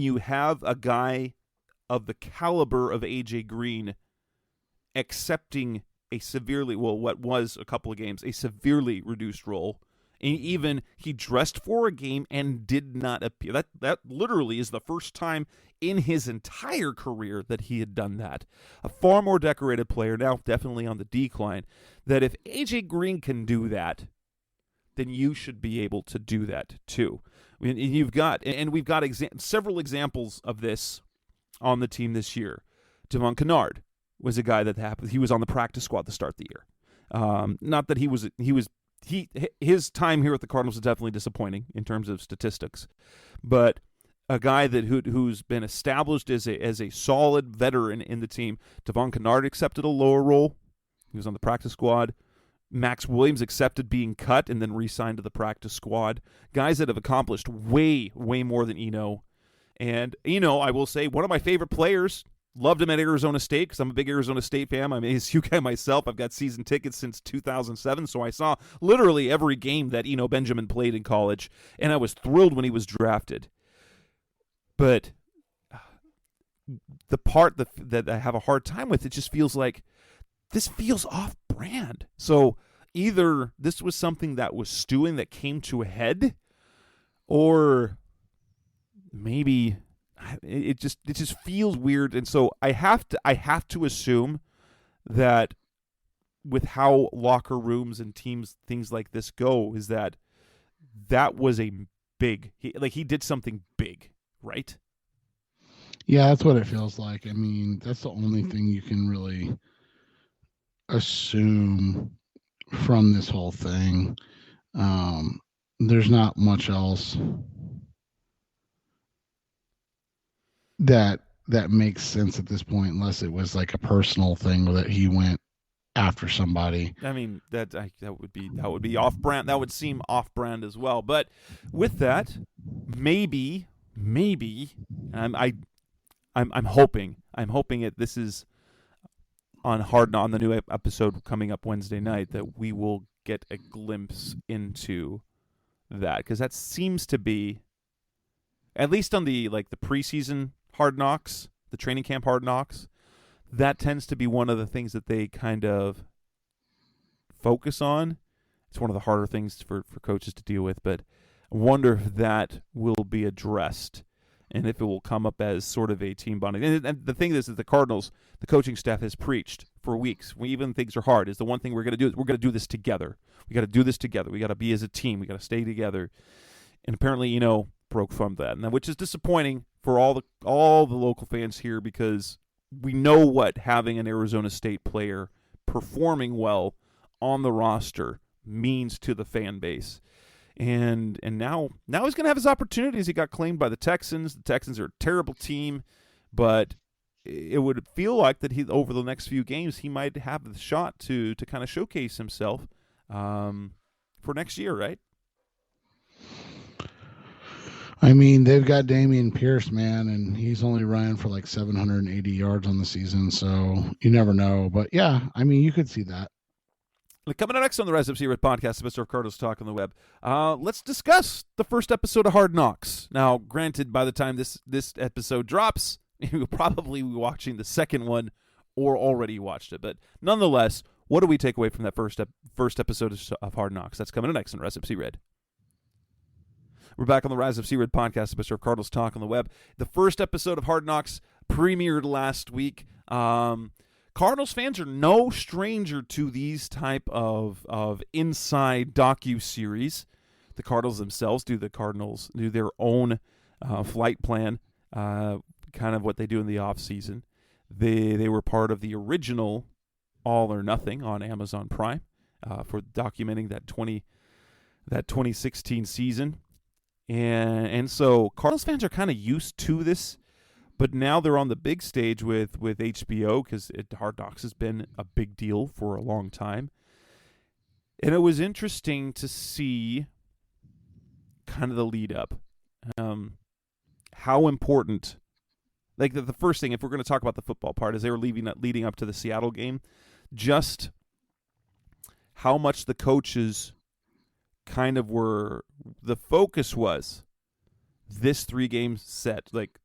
you have a guy of the caliber of AJ Green accepting a what was a couple of games, a severely reduced role, and even he dressed for a game and did not appear. That literally is the first time in his entire career that he had done that. A far more decorated player, now definitely on the decline, that if AJ Green can do that, then you should be able to do that too. And we've got several examples of this on the team this year. Devon Kennard was a guy that happened. He was on the practice squad to start the year. Not that his time here at the Cardinals is definitely disappointing in terms of statistics, but a guy who's been established as a solid veteran in the team. Devon Kennard accepted a lower role. He was on the practice squad. Max Williams accepted being cut and then re-signed to the practice squad. Guys that have accomplished way, way more than Eno. And Eno, I will say, one of my favorite players. Loved him at Arizona State because I'm a big Arizona State fan. I'm a ASU guy myself. I've got season tickets since 2007, so I saw literally every game that Eno Benjamin played in college, and I was thrilled when he was drafted. But the part that I have a hard time with, it just feels like this feels off-brand. So either this was something that was stewing that came to a head, or maybe it just feels weird. And so I have to assume that with how locker rooms and teams, things like this go, is that was a big, he did something big, right? Yeah, that's what it feels like. I mean, that's the only thing you can really assume from this whole thing. There's not much else that makes sense at this point, unless it was like a personal thing that he went after somebody. I mean, that would be off-brand. That would seem off-brand as well. But with that, maybe I'm hoping this is on the new episode coming up Wednesday night, that we will get a glimpse into that, because that seems to be, at least on the preseason Hard Knocks, the training camp Hard Knocks, that tends to be one of the things that they kind of focus on. It's one of the harder things for coaches to deal with, but I wonder if that will be addressed and if it will come up as sort of a team bonding. And the thing is that the Cardinals, the coaching staff has preached for weeks, even things are hard, is the one thing we're going to do is we're going to do this together. We got to do this together. We got to be as a team. We got to stay together. And apparently, broke from that, and which is disappointing for all the local fans here, because we know what having an Arizona State player performing well on the roster means to the fan base. And now he's going to have his opportunities. He got claimed by the Texans. The Texans are a terrible team, but it would feel like that he, over the next few games, he might have the shot to kind of showcase himself for next year, right? I mean, they've got Dameon Pierce, man, and he's only running for like 780 yards on the season, so you never know. But yeah, I mean, you could see that. Coming up next on the Rise Up Secret podcast, Mr. Cardinals Talk on the Web, let's discuss the first episode of Hard Knocks. Now, granted, by the time this episode drops, you'll probably be watching the second one or already watched it. But nonetheless, what do we take away from that first episode of Hard Knocks? That's coming up next on Rise Up Red. We're back on the Rise of Red podcast, Mr. Cardinals Talk on the Web. The first episode of Hard Knocks premiered last week. Cardinals fans are no stranger to these type of inside docu-series. The Cardinals themselves do their own flight plan, kind of what they do in the off-season. They were part of the original All or Nothing on Amazon Prime for documenting that 2016 season. And so Cardinals fans are kind of used to this, but now they're on the big stage with HBO, because Hard Knocks has been a big deal for a long time. And it was interesting to see kind of the lead up, how important, like the first thing, if we're going to talk about the football part, is they were leading up to the Seattle game, just how much the coaches kind of were, the focus was this 3-game set, like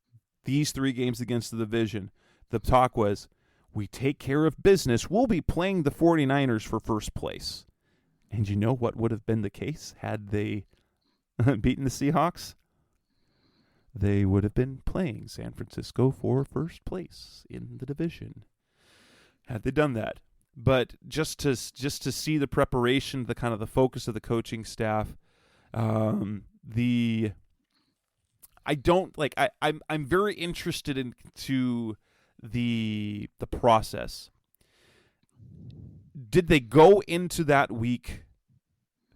these 3 games against the division. The talk was, we take care of business, we'll be playing the 49ers for first place. And you know what would have been the case had they beaten the Seahawks? They would have been playing San Francisco for first place in the division had they done that. But just to see the preparation, the kind of the focus of the coaching staff, I'm very interested into the process. Did they go into that week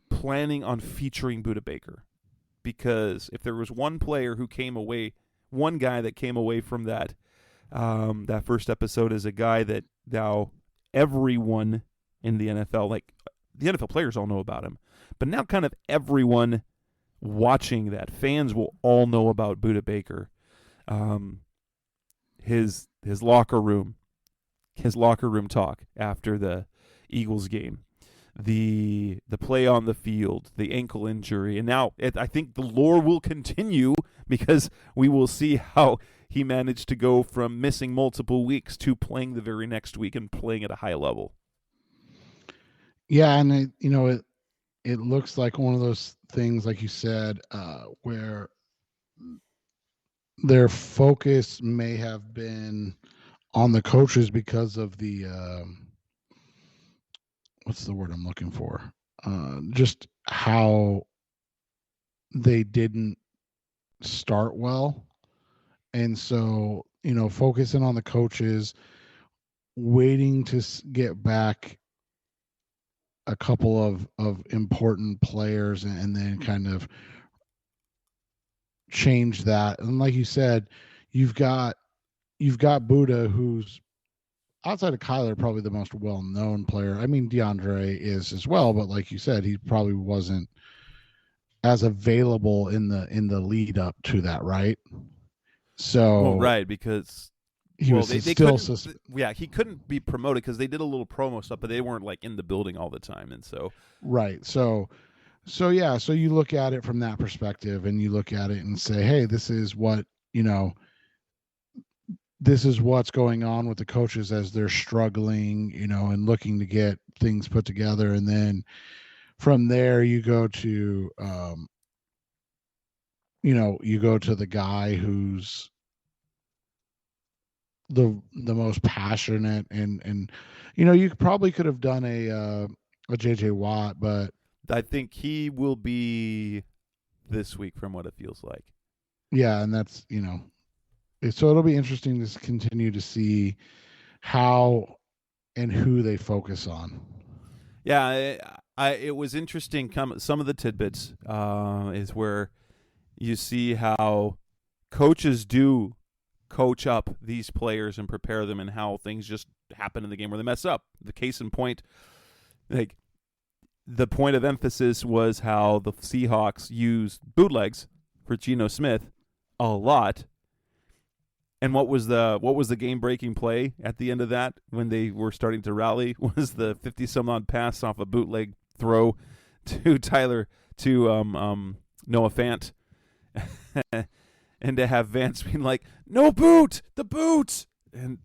planning on featuring Budda Baker? Because if there was one guy that came away from that first episode as a guy that now everyone in the NFL, like the NFL players all know about him, but now kind of everyone watching that, fans will all know about Budda Baker. His locker room talk after the Eagles game, the play on the field, the ankle injury, and now I think the lore will continue, because we will see how he managed to go from missing multiple weeks to playing the very next week and playing at a high level. Yeah, and it looks like one of those things, like you said, where their focus may have been on the coaches because of the what's the word I'm looking for? Just how they didn't start well. And so, focusing on the coaches, waiting to get back a couple of important players and then kind of change that. And like you said, you've got Buddha, who's outside of Kyler probably the most well-known player. I mean, DeAndre is as well, but like you said, he probably wasn't as available in the lead up to that, right? So right, because he was they still he couldn't be promoted because they did a little promo stuff, but they weren't like in the building all the time, and so right. So you look at it from that perspective, and you look at it and say, hey, this is what this is what's going on with the coaches as they're struggling, and looking to get things put together. And then from there, you go to, you go to the guy who's the most passionate and you probably could have done a JJ Watt, but I think he will be this week from what it feels like. Yeah, and that's so it'll be interesting to continue to see how and who they focus on. Yeah, it was interesting. Some of the tidbits is where you see how coaches do coach up these players and prepare them, and how things just happen in the game where they mess up. The case in point, like the point of emphasis was how the Seahawks used bootlegs for Geno Smith a lot. And what was the game-breaking play at the end of that when they were starting to rally was the 50-some-odd pass off a bootleg throw to Noah Fant. And to have Vance being like, no boot, the boot. And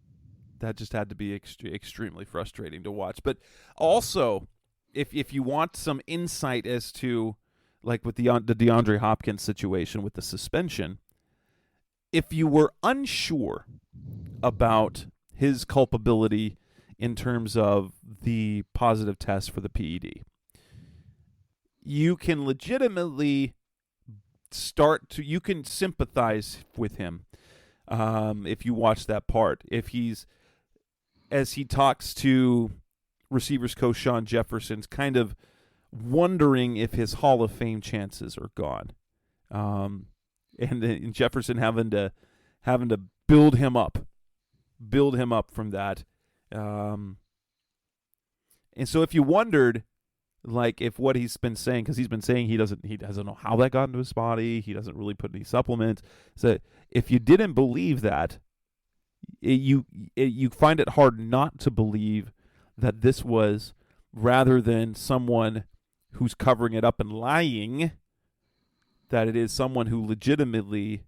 that just had to be extremely frustrating to watch. But also, if you want some insight as to, like with the DeAndre Hopkins situation with the suspension, if you were unsure about his culpability in terms of the positive test for the PED, you can legitimately you can sympathize with him if you watch that part. If as he talks to receivers coach Sean Jefferson's kind of wondering if his Hall of Fame chances are gone. And Jefferson having to build him up from that. And so if you wondered, like, if what he's been saying, because he's been saying he doesn't know how that got into his body, he doesn't really put any supplements. So if you didn't believe that, you find it hard not to believe that this was, rather than someone who's covering it up and lying, that it is someone who legitimately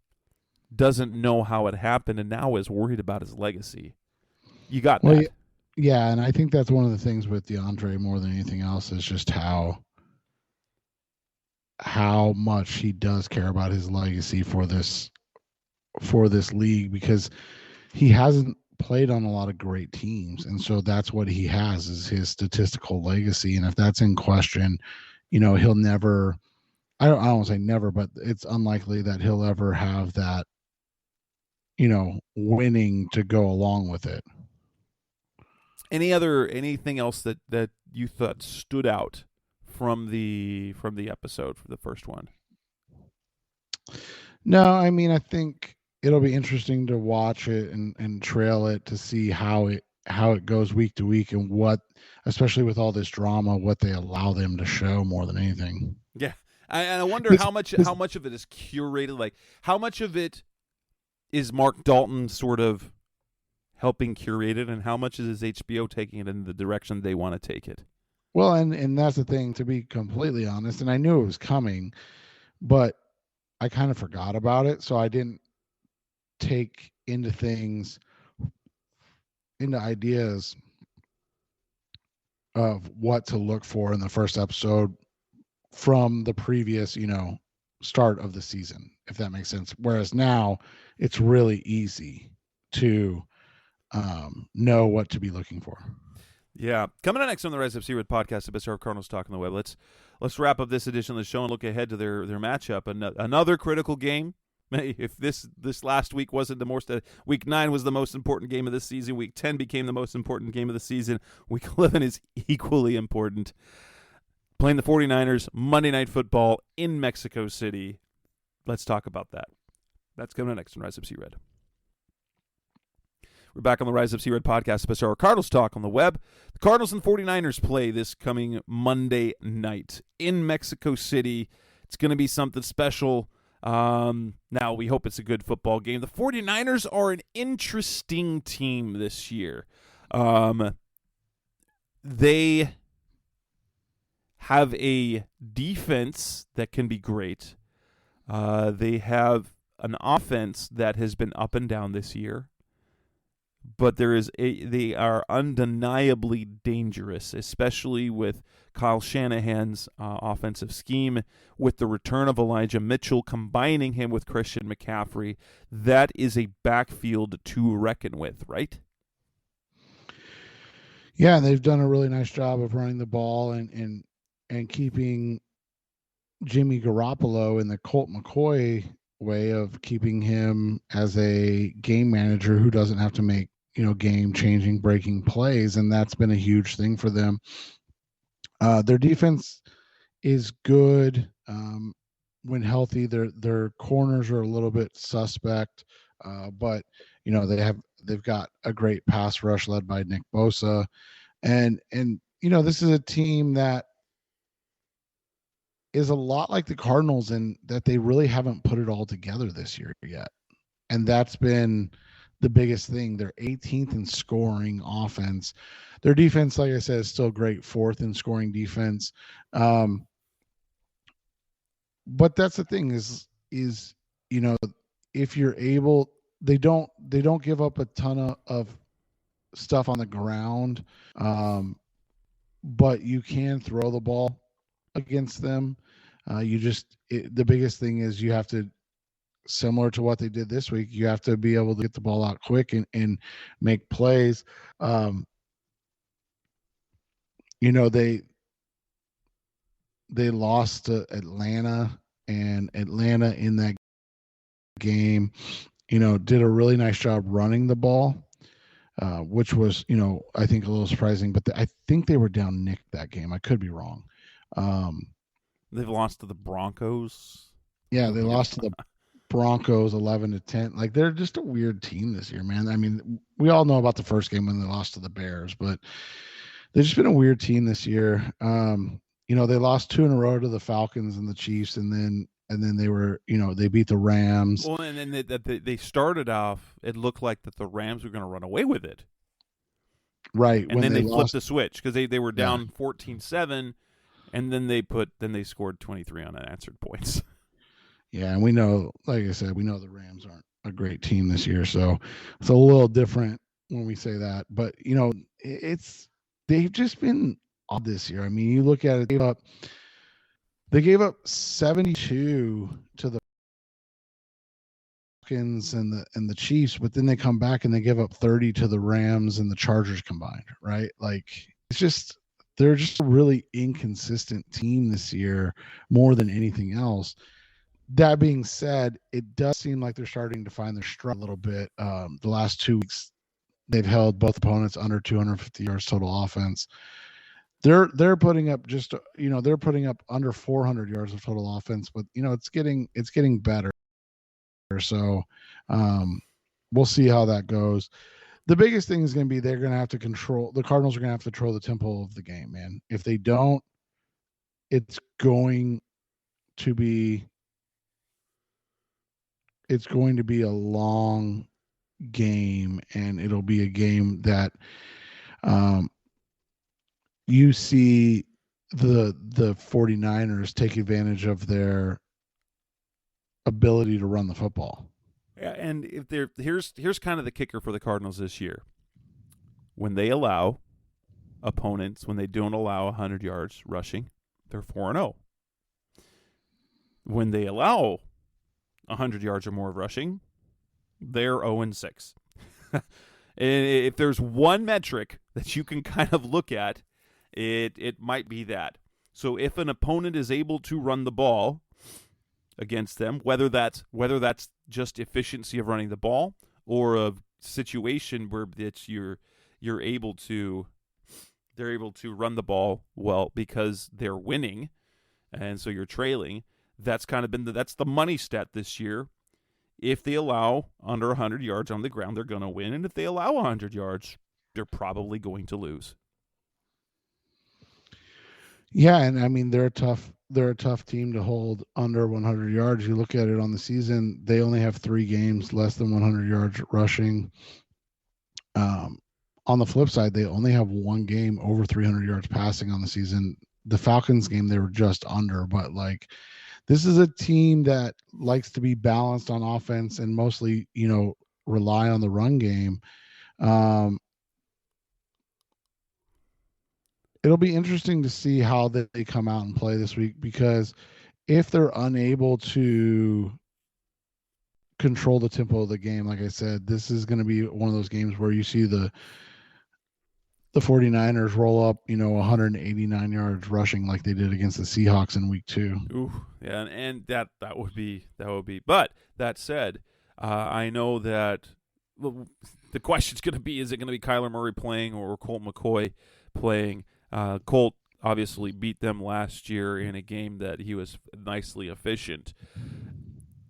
doesn't know how it happened and now is worried about his legacy. You got that. Yeah, and I think that's one of the things with DeAndre more than anything else is just how much he does care about his legacy for this league, because he hasn't played on a lot of great teams, and so that's what he has, is his statistical legacy. And if that's in question, he'll never, I don't want to say never, but it's unlikely that he'll ever have that winning to go along with it. Anything else that you thought stood out from the episode, for the first one? No, I mean, I think it'll be interesting to watch it and trail it to see how it goes week to week, and what, especially with all this drama, what they allow them to show more than anything. Yeah, and I wonder how much of it is curated. Like, how much of it is Mark Dalton sort of helping curate it, and how much is HBO taking it in the direction they want to take it? Well, and that's the thing, to be completely honest, and I knew it was coming, but I kind of forgot about it, so I didn't take into ideas of what to look for in the first episode from the previous, start of the season, if that makes sense. Whereas now it's really easy to know what to be looking for. Yeah. Coming up next on the Rise Up Seaward podcast, the best of Cardinals talk on the web. Let's wrap up this edition of the show and look ahead to their matchup. Another critical game. If this last week wasn't the most, week 9 was the most important game of the season. Week 10 became the most important game of the season. Week 11 is equally important. Playing the 49ers, Monday Night Football in Mexico City. Let's talk about that. That's coming up next on Rise Up Sea-Red. We're back on the Rise Up Sea-Red podcast, special hour Cardinals talk on the web. The Cardinals and 49ers play this coming Monday night in Mexico City. It's going to be something special. Now, we hope it's a good football game. The 49ers are an interesting team this year. They have a defense that can be great. They have an offense that has been up and down this year. But they are undeniably dangerous, especially with Kyle Shanahan's offensive scheme, with the return of Elijah Mitchell, combining him with Christian McCaffrey. That is a backfield to reckon with, right? Yeah, they've done a really nice job of running the ball and keeping Jimmy Garoppolo in the Colt McCoy way of keeping him as a game manager who doesn't have to make game-changing, breaking plays, and that's been a huge thing for them. Their defense is good when healthy. Their corners are a little bit suspect, but they've got a great pass rush led by Nick Bosa, and this is a team that is a lot like the Cardinals in that they really haven't put it all together this year yet, and that's been the biggest thing. They're 18th in scoring offense. Their defense, like I said, is still great, 4th in scoring defense. But that's the thing is if you're able, they don't give up a ton of stuff on the ground, but you can throw the ball against them. The biggest thing is you have to, similar to what they did this week, you have to be able to get the ball out quick and make plays. They lost to Atlanta, and Atlanta in that game, did a really nice job running the ball, which was, I think a little surprising, but I think they were down Nick that game. I could be wrong. They've lost to the Broncos. Yeah, they lost to the Broncos 11-10. Like, they're just a weird team this year, man. I mean, we all know about the first game when they lost to the Bears, but they've just been a weird team this year. They lost 2 in a row to the Falcons and the Chiefs, and then they were, they beat the Rams. Well, and then they started off, it looked like that the Rams were going to run away with it. Right. And then they flipped the switch because they were down 14-7, and then they scored 23 unanswered points. Yeah, and we know, like I said, the Rams aren't a great team this year, so it's a little different when we say that. But they've just been odd this year. I mean, you look at it, they gave up 72 to the Falcons and the Chiefs, but then they come back and they give up 30 to the Rams and the Chargers combined, right? Like, they're just a really inconsistent team this year more than anything else. That being said, it does seem like they're starting to find their stride a little bit. The last 2 weeks, they've held both opponents under 250 yards total offense. They're putting up they're putting up under 400 yards of total offense, but it's getting better. So we'll see how that goes. The biggest thing is going to be the Cardinals are going to have to control the tempo of the game, man. If they don't, it's going to be a long game, and it'll be a game that you see the 49ers take advantage of their ability to run the football. And if here's kind of the kicker for the Cardinals this year. When they allow opponents, when they don't allow 100 yards rushing, they're 4-0. When they allow 100 yards or more of rushing, they're 0-6. And if there's one metric that you can kind of look at, it might be that. So if an opponent is able to run the ball against them, whether that's just efficiency of running the ball or a situation where they're able to run the ball well because they're winning, and so you're trailing. That's kind of been that's the money stat this year. If they allow under 100 yards on the ground, they're going to win, and if they allow 100 yards, they're probably going to lose. Yeah, and I mean they're a tough team to hold under 100 yards. You look at it on the season; they only have 3 games less than 100 yards rushing. On the flip side, they only have 1 game over 300 yards passing on the season. The Falcons game, they were just under, but like this is a team that likes to be balanced on offense and mostly, rely on the run game. It'll be interesting to see how they come out and play this week, because if they're unable to control the tempo of the game, like I said, this is going to be one of those games where you see the 49ers roll up, 189 yards rushing like they did against the Seahawks in week 2. Ooh, yeah, and that would be. But that said, I know that the question's going to be: is it going to be Kyler Murray playing or Colt McCoy playing? Colt obviously beat them last year in a game that he was nicely efficient.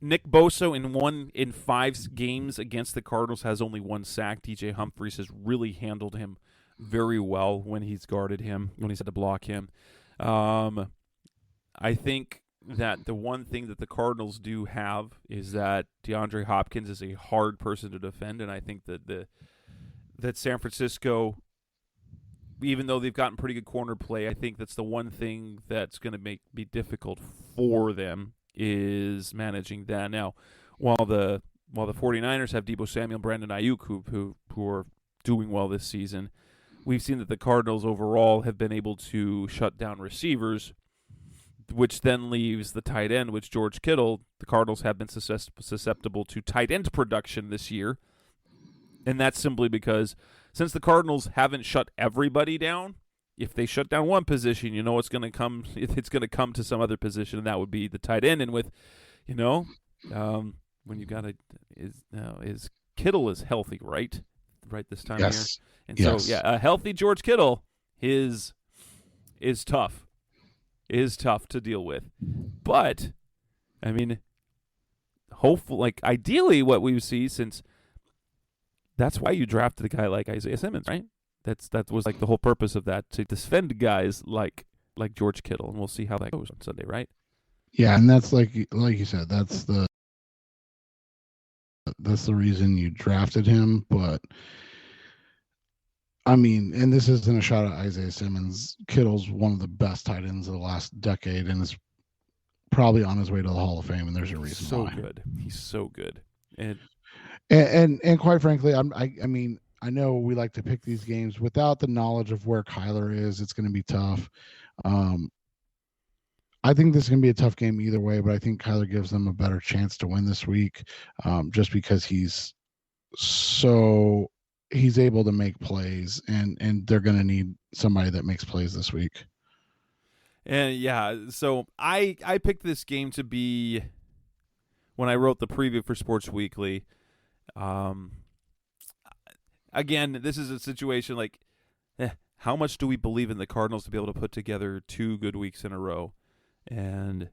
Nick Bosa in 5 games against the Cardinals has only 1 sack. DJ Humphries has really handled him very well when he's guarded him, when he's had to block him. I think that the one thing that the Cardinals do have is that DeAndre Hopkins is a hard person to defend, and I think that that San Francisco, even though they've gotten pretty good corner play, I think that's the one thing that's going to be difficult for them is managing that. Now, while the 49ers have Deebo Samuel and Brandon Ayuk who are doing well this season, we've seen that the Cardinals overall have been able to shut down receivers, which then leaves the tight end, which George Kittle. The Cardinals have been susceptible to tight end production this year, and that's simply because since the Cardinals haven't shut everybody down, if they shut down one position, it's going to come. It's going to come to some other position, and that would be the tight end. And with, when you got is Kittle is healthy, right this time of year. And so, a healthy George Kittle is tough. Is tough to deal with. But, I mean, hopefully, ideally what we see, since that's why you drafted a guy like Isaiah Simmons, right? That was the whole purpose of that, to defend guys like George Kittle, and we'll see how that goes on Sunday, right? Yeah, and that's like you said, that's the reason you drafted him, but I mean, and this isn't a shot at Isaiah Simmons. Kittle's one of the best tight ends of the last decade and is probably on his way to the Hall of Fame, and there's a reason why. Good. He's so good. And quite frankly, I mean, I know we like to pick these games without the knowledge of where Kyler is. It's going to be tough. I think this is going to be a tough game either way, but I think Kyler gives them a better chance to win this week, just because he's able to make plays, and they're going to need somebody that makes plays this week. And yeah, so I picked this game to be, when I wrote the preview for Sports Weekly. Again, this is a situation like, how much do we believe in the Cardinals to be able to put together 2 good weeks in a row? And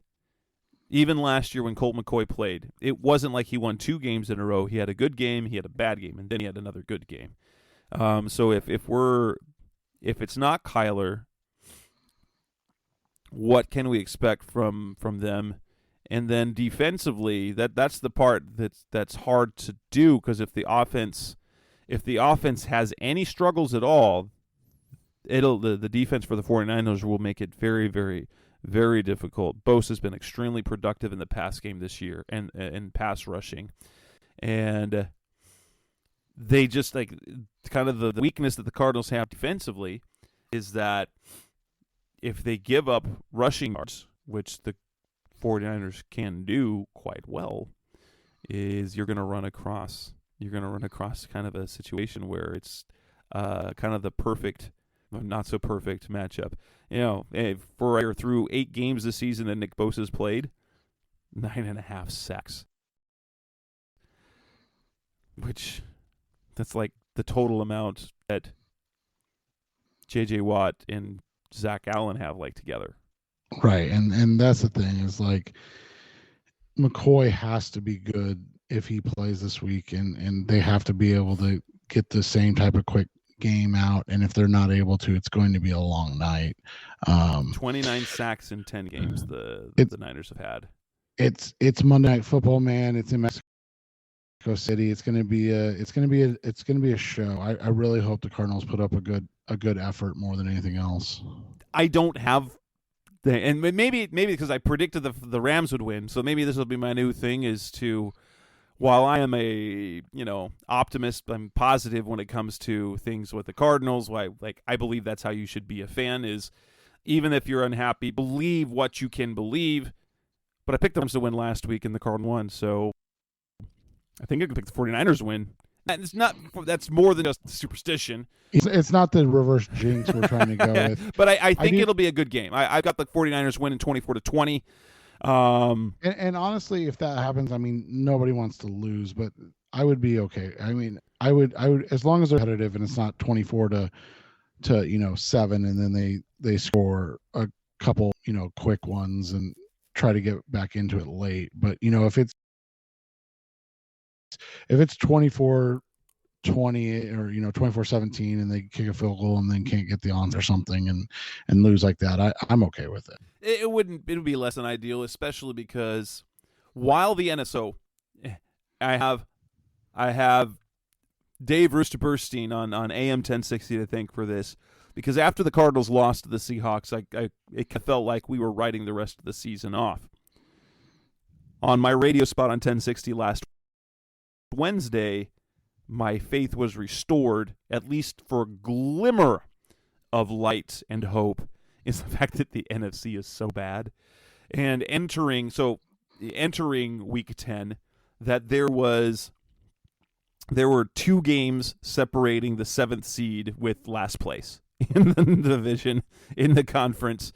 even last year when Colt McCoy played, it wasn't like he won 2 games in a row. He had a good game, he had a bad game, and then he had another good game. So if it's not Kyler, what can we expect from them? And then defensively, that's the part that's hard to do, because if the offense has any struggles at all, the defense for the 49ers will make it very, very, very difficult. Bosa has been extremely productive in the pass game this year and pass rushing. And they just, like, kind of the weakness that the Cardinals have defensively is that if they give up rushing yards, which the 49ers can do quite well, is you're going to run across kind of a situation where it's kind of the perfect, not so perfect matchup. For through 8 games this season that Nick Bosa's played, 9.5 sacks, which that's like the total amount that J.J. Watt and Zach Allen have like together. Right, and that's the thing is, like, McCoy has to be good if he plays this week, and they have to be able to get the same type of quick game out, and if they're not able to, it's going to be a long night. 29 sacks in 10 games the Niners have had. It's Monday Night Football, man. It's in Mexico City. It's gonna be a show. I really hope the Cardinals put up a good effort more than anything else. I don't have and maybe because I predicted the Rams would win, so maybe this will be my new thing, is to, while I am a optimist, I'm positive when it comes to things with the Cardinals. I believe that's how you should be a fan, is even if you're unhappy, believe what you can believe. But I picked the Rams to win last week and the Cardinals won, so I think I can pick the 49ers to win. And that's more than just superstition. It's not the reverse jinx we're trying to go with. But I think it'll be a good game. I've got the 49ers winning 24-20. And honestly, if that happens, I mean, nobody wants to lose, but I would be okay. I mean, I would as long as they're competitive and it's not 24-7, and then they score a couple quick ones and try to get back into it late. But if it's 24-20 or 24-17 and they kick a field goal and then can't get the onside or something and lose like that, I'm okay with it. It would be less than ideal, especially because while the NSO, I have Dave Roosterburstein on AM 1060 to thank for this, because after the Cardinals lost to the Seahawks, it felt like we were writing the rest of the season off. On my radio spot on 1060 last Wednesday, my faith was restored, at least for a glimmer of light and hope, is the fact that the NFC is so bad. And entering week 10, that there were 2 games separating the 7th seed with last place in the division, in the conference.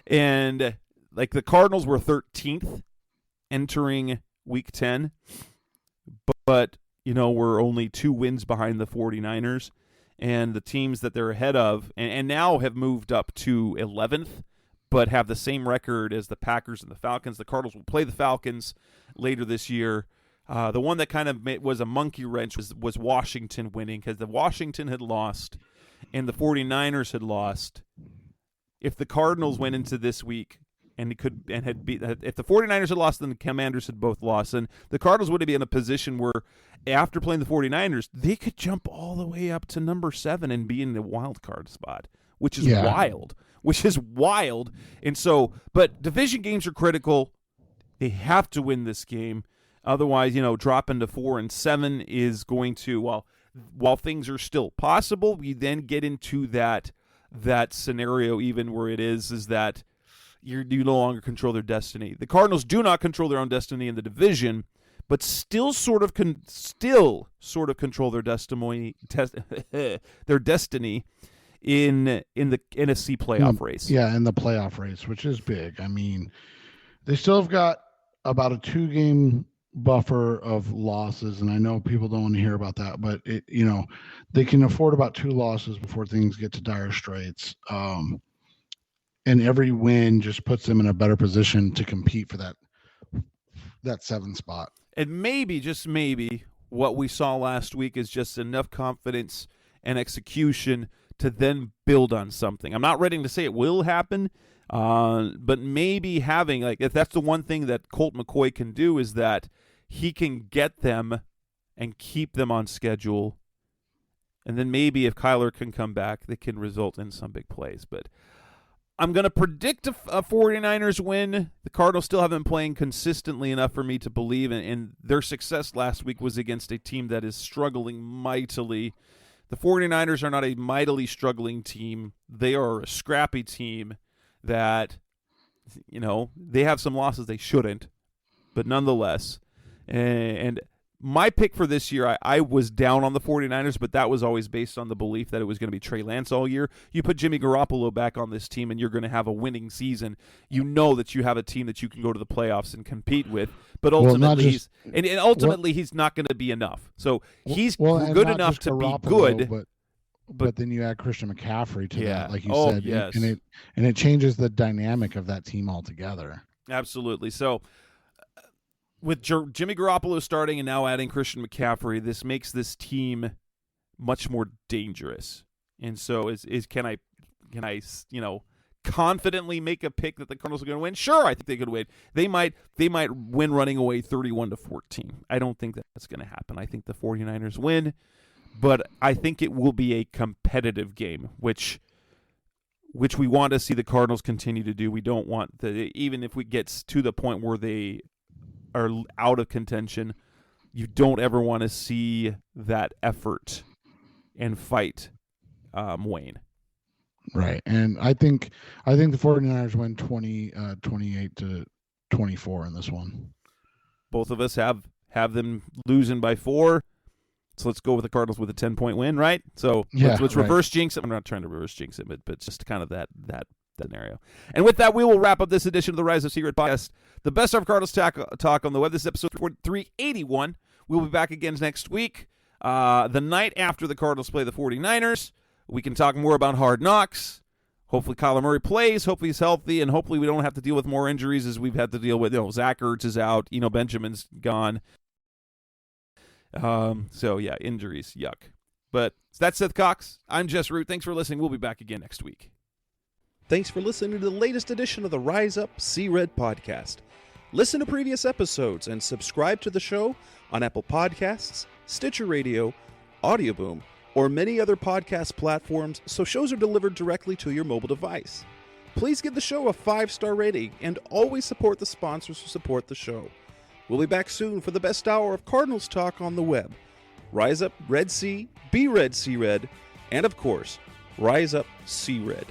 And like the Cardinals were 13th entering week 10, but we're only 2 wins behind the 49ers, and the teams that they're ahead of and now have moved up to 11th, but have the same record as the Packers and the Falcons. The Cardinals will play the Falcons later this year. The one that kind of was a monkey wrench was Washington winning, because the Washington had lost and the 49ers had lost. If the Cardinals went into this week if the 49ers had lost, then the Commanders had both lost, and the Cardinals would be in a position where after playing the 49ers, they could jump all the way up to number 7 and be in the wild card spot, which is wild. And so, but division games are critical. They have to win this game. Otherwise, dropping to 4-7 is going to, while things are still possible, we then get into that scenario even where it is that you no longer control their destiny. The Cardinals do not control their own destiny in the division, but still sort of control their destiny in the NFC playoff race. Yeah, in the playoff race, which is big. I mean, they still have got about a 2-game buffer of losses, and I know people don't want to hear about that, but they can afford about 2 losses before things get to dire straits. And every win just puts them in a better position to compete for that 7 spot. And maybe, just maybe, what we saw last week is just enough confidence and execution to then build on something. I'm not ready to say it will happen, but maybe having, if that's the one thing that Colt McCoy can do, is that he can get them and keep them on schedule. And then maybe if Kyler can come back, they can result in some big plays. But I'm going to predict a 49ers win. The Cardinals still haven't been playing consistently enough for me to believe, and their success last week was against a team that is struggling mightily. The 49ers are not a mightily struggling team. They are a scrappy team that, they have some losses they shouldn't, but nonetheless. And my pick for this year, I was down on the 49ers, but that was always based on the belief that it was going to be Trey Lance all year. You put Jimmy Garoppolo back on this team, and you're going to have a winning season. You know that you have a team that you can go to the playoffs and compete with, but ultimately, he's not going to be enough. So he's good enough to be good. But then you add Christian McCaffrey to that, like you said, yes. and it changes the dynamic of that team altogether. Absolutely. So with Jimmy Garoppolo starting and now adding Christian McCaffrey, this makes this team much more dangerous. And so can I confidently make a pick that the Cardinals are going to win? Sure, I think they could win. They might win running away 31-14. I don't think that's going to happen. I think the 49ers win, but I think it will be a competitive game, which we want to see the Cardinals continue to do. We don't want even if we get to the point where they are out of contention, you don't ever want to see that effort and fight wane. Right. And I think the 49ers win 28-24 in this one. Both of us have them losing by 4. So let's go with the Cardinals with a 10-point win, right? So let's reverse jinx it. I'm not trying to reverse jinx it, but just kind of that scenario. And with that, we will wrap up this edition of the Rise of Secret podcast, the best of Cardinals talk on the web. This is episode 381. We'll be back again next week, the night after the Cardinals play the 49ers. We can talk more about Hard Knocks. Hopefully Kyler Murray plays. Hopefully he's healthy, and hopefully we don't have to deal with more injuries as we've had to deal with. Zach Ertz is out. Eno Benjamin's gone. Injuries, yuck. But that's Seth Cox. I'm Jess Root. Thanks for listening. We'll be back again next week. Thanks for listening to the latest edition of the Rise Up, See Red podcast. Listen to previous episodes and subscribe to the show on Apple Podcasts, Stitcher Radio, Audioboom, or many other podcast platforms so shows are delivered directly to your mobile device. Please give the show a 5-star rating and always support the sponsors who support the show. We'll be back soon for the best hour of Cardinals talk on the web. Rise up, Red Sea, be red, see red, and of course, Rise up, see red.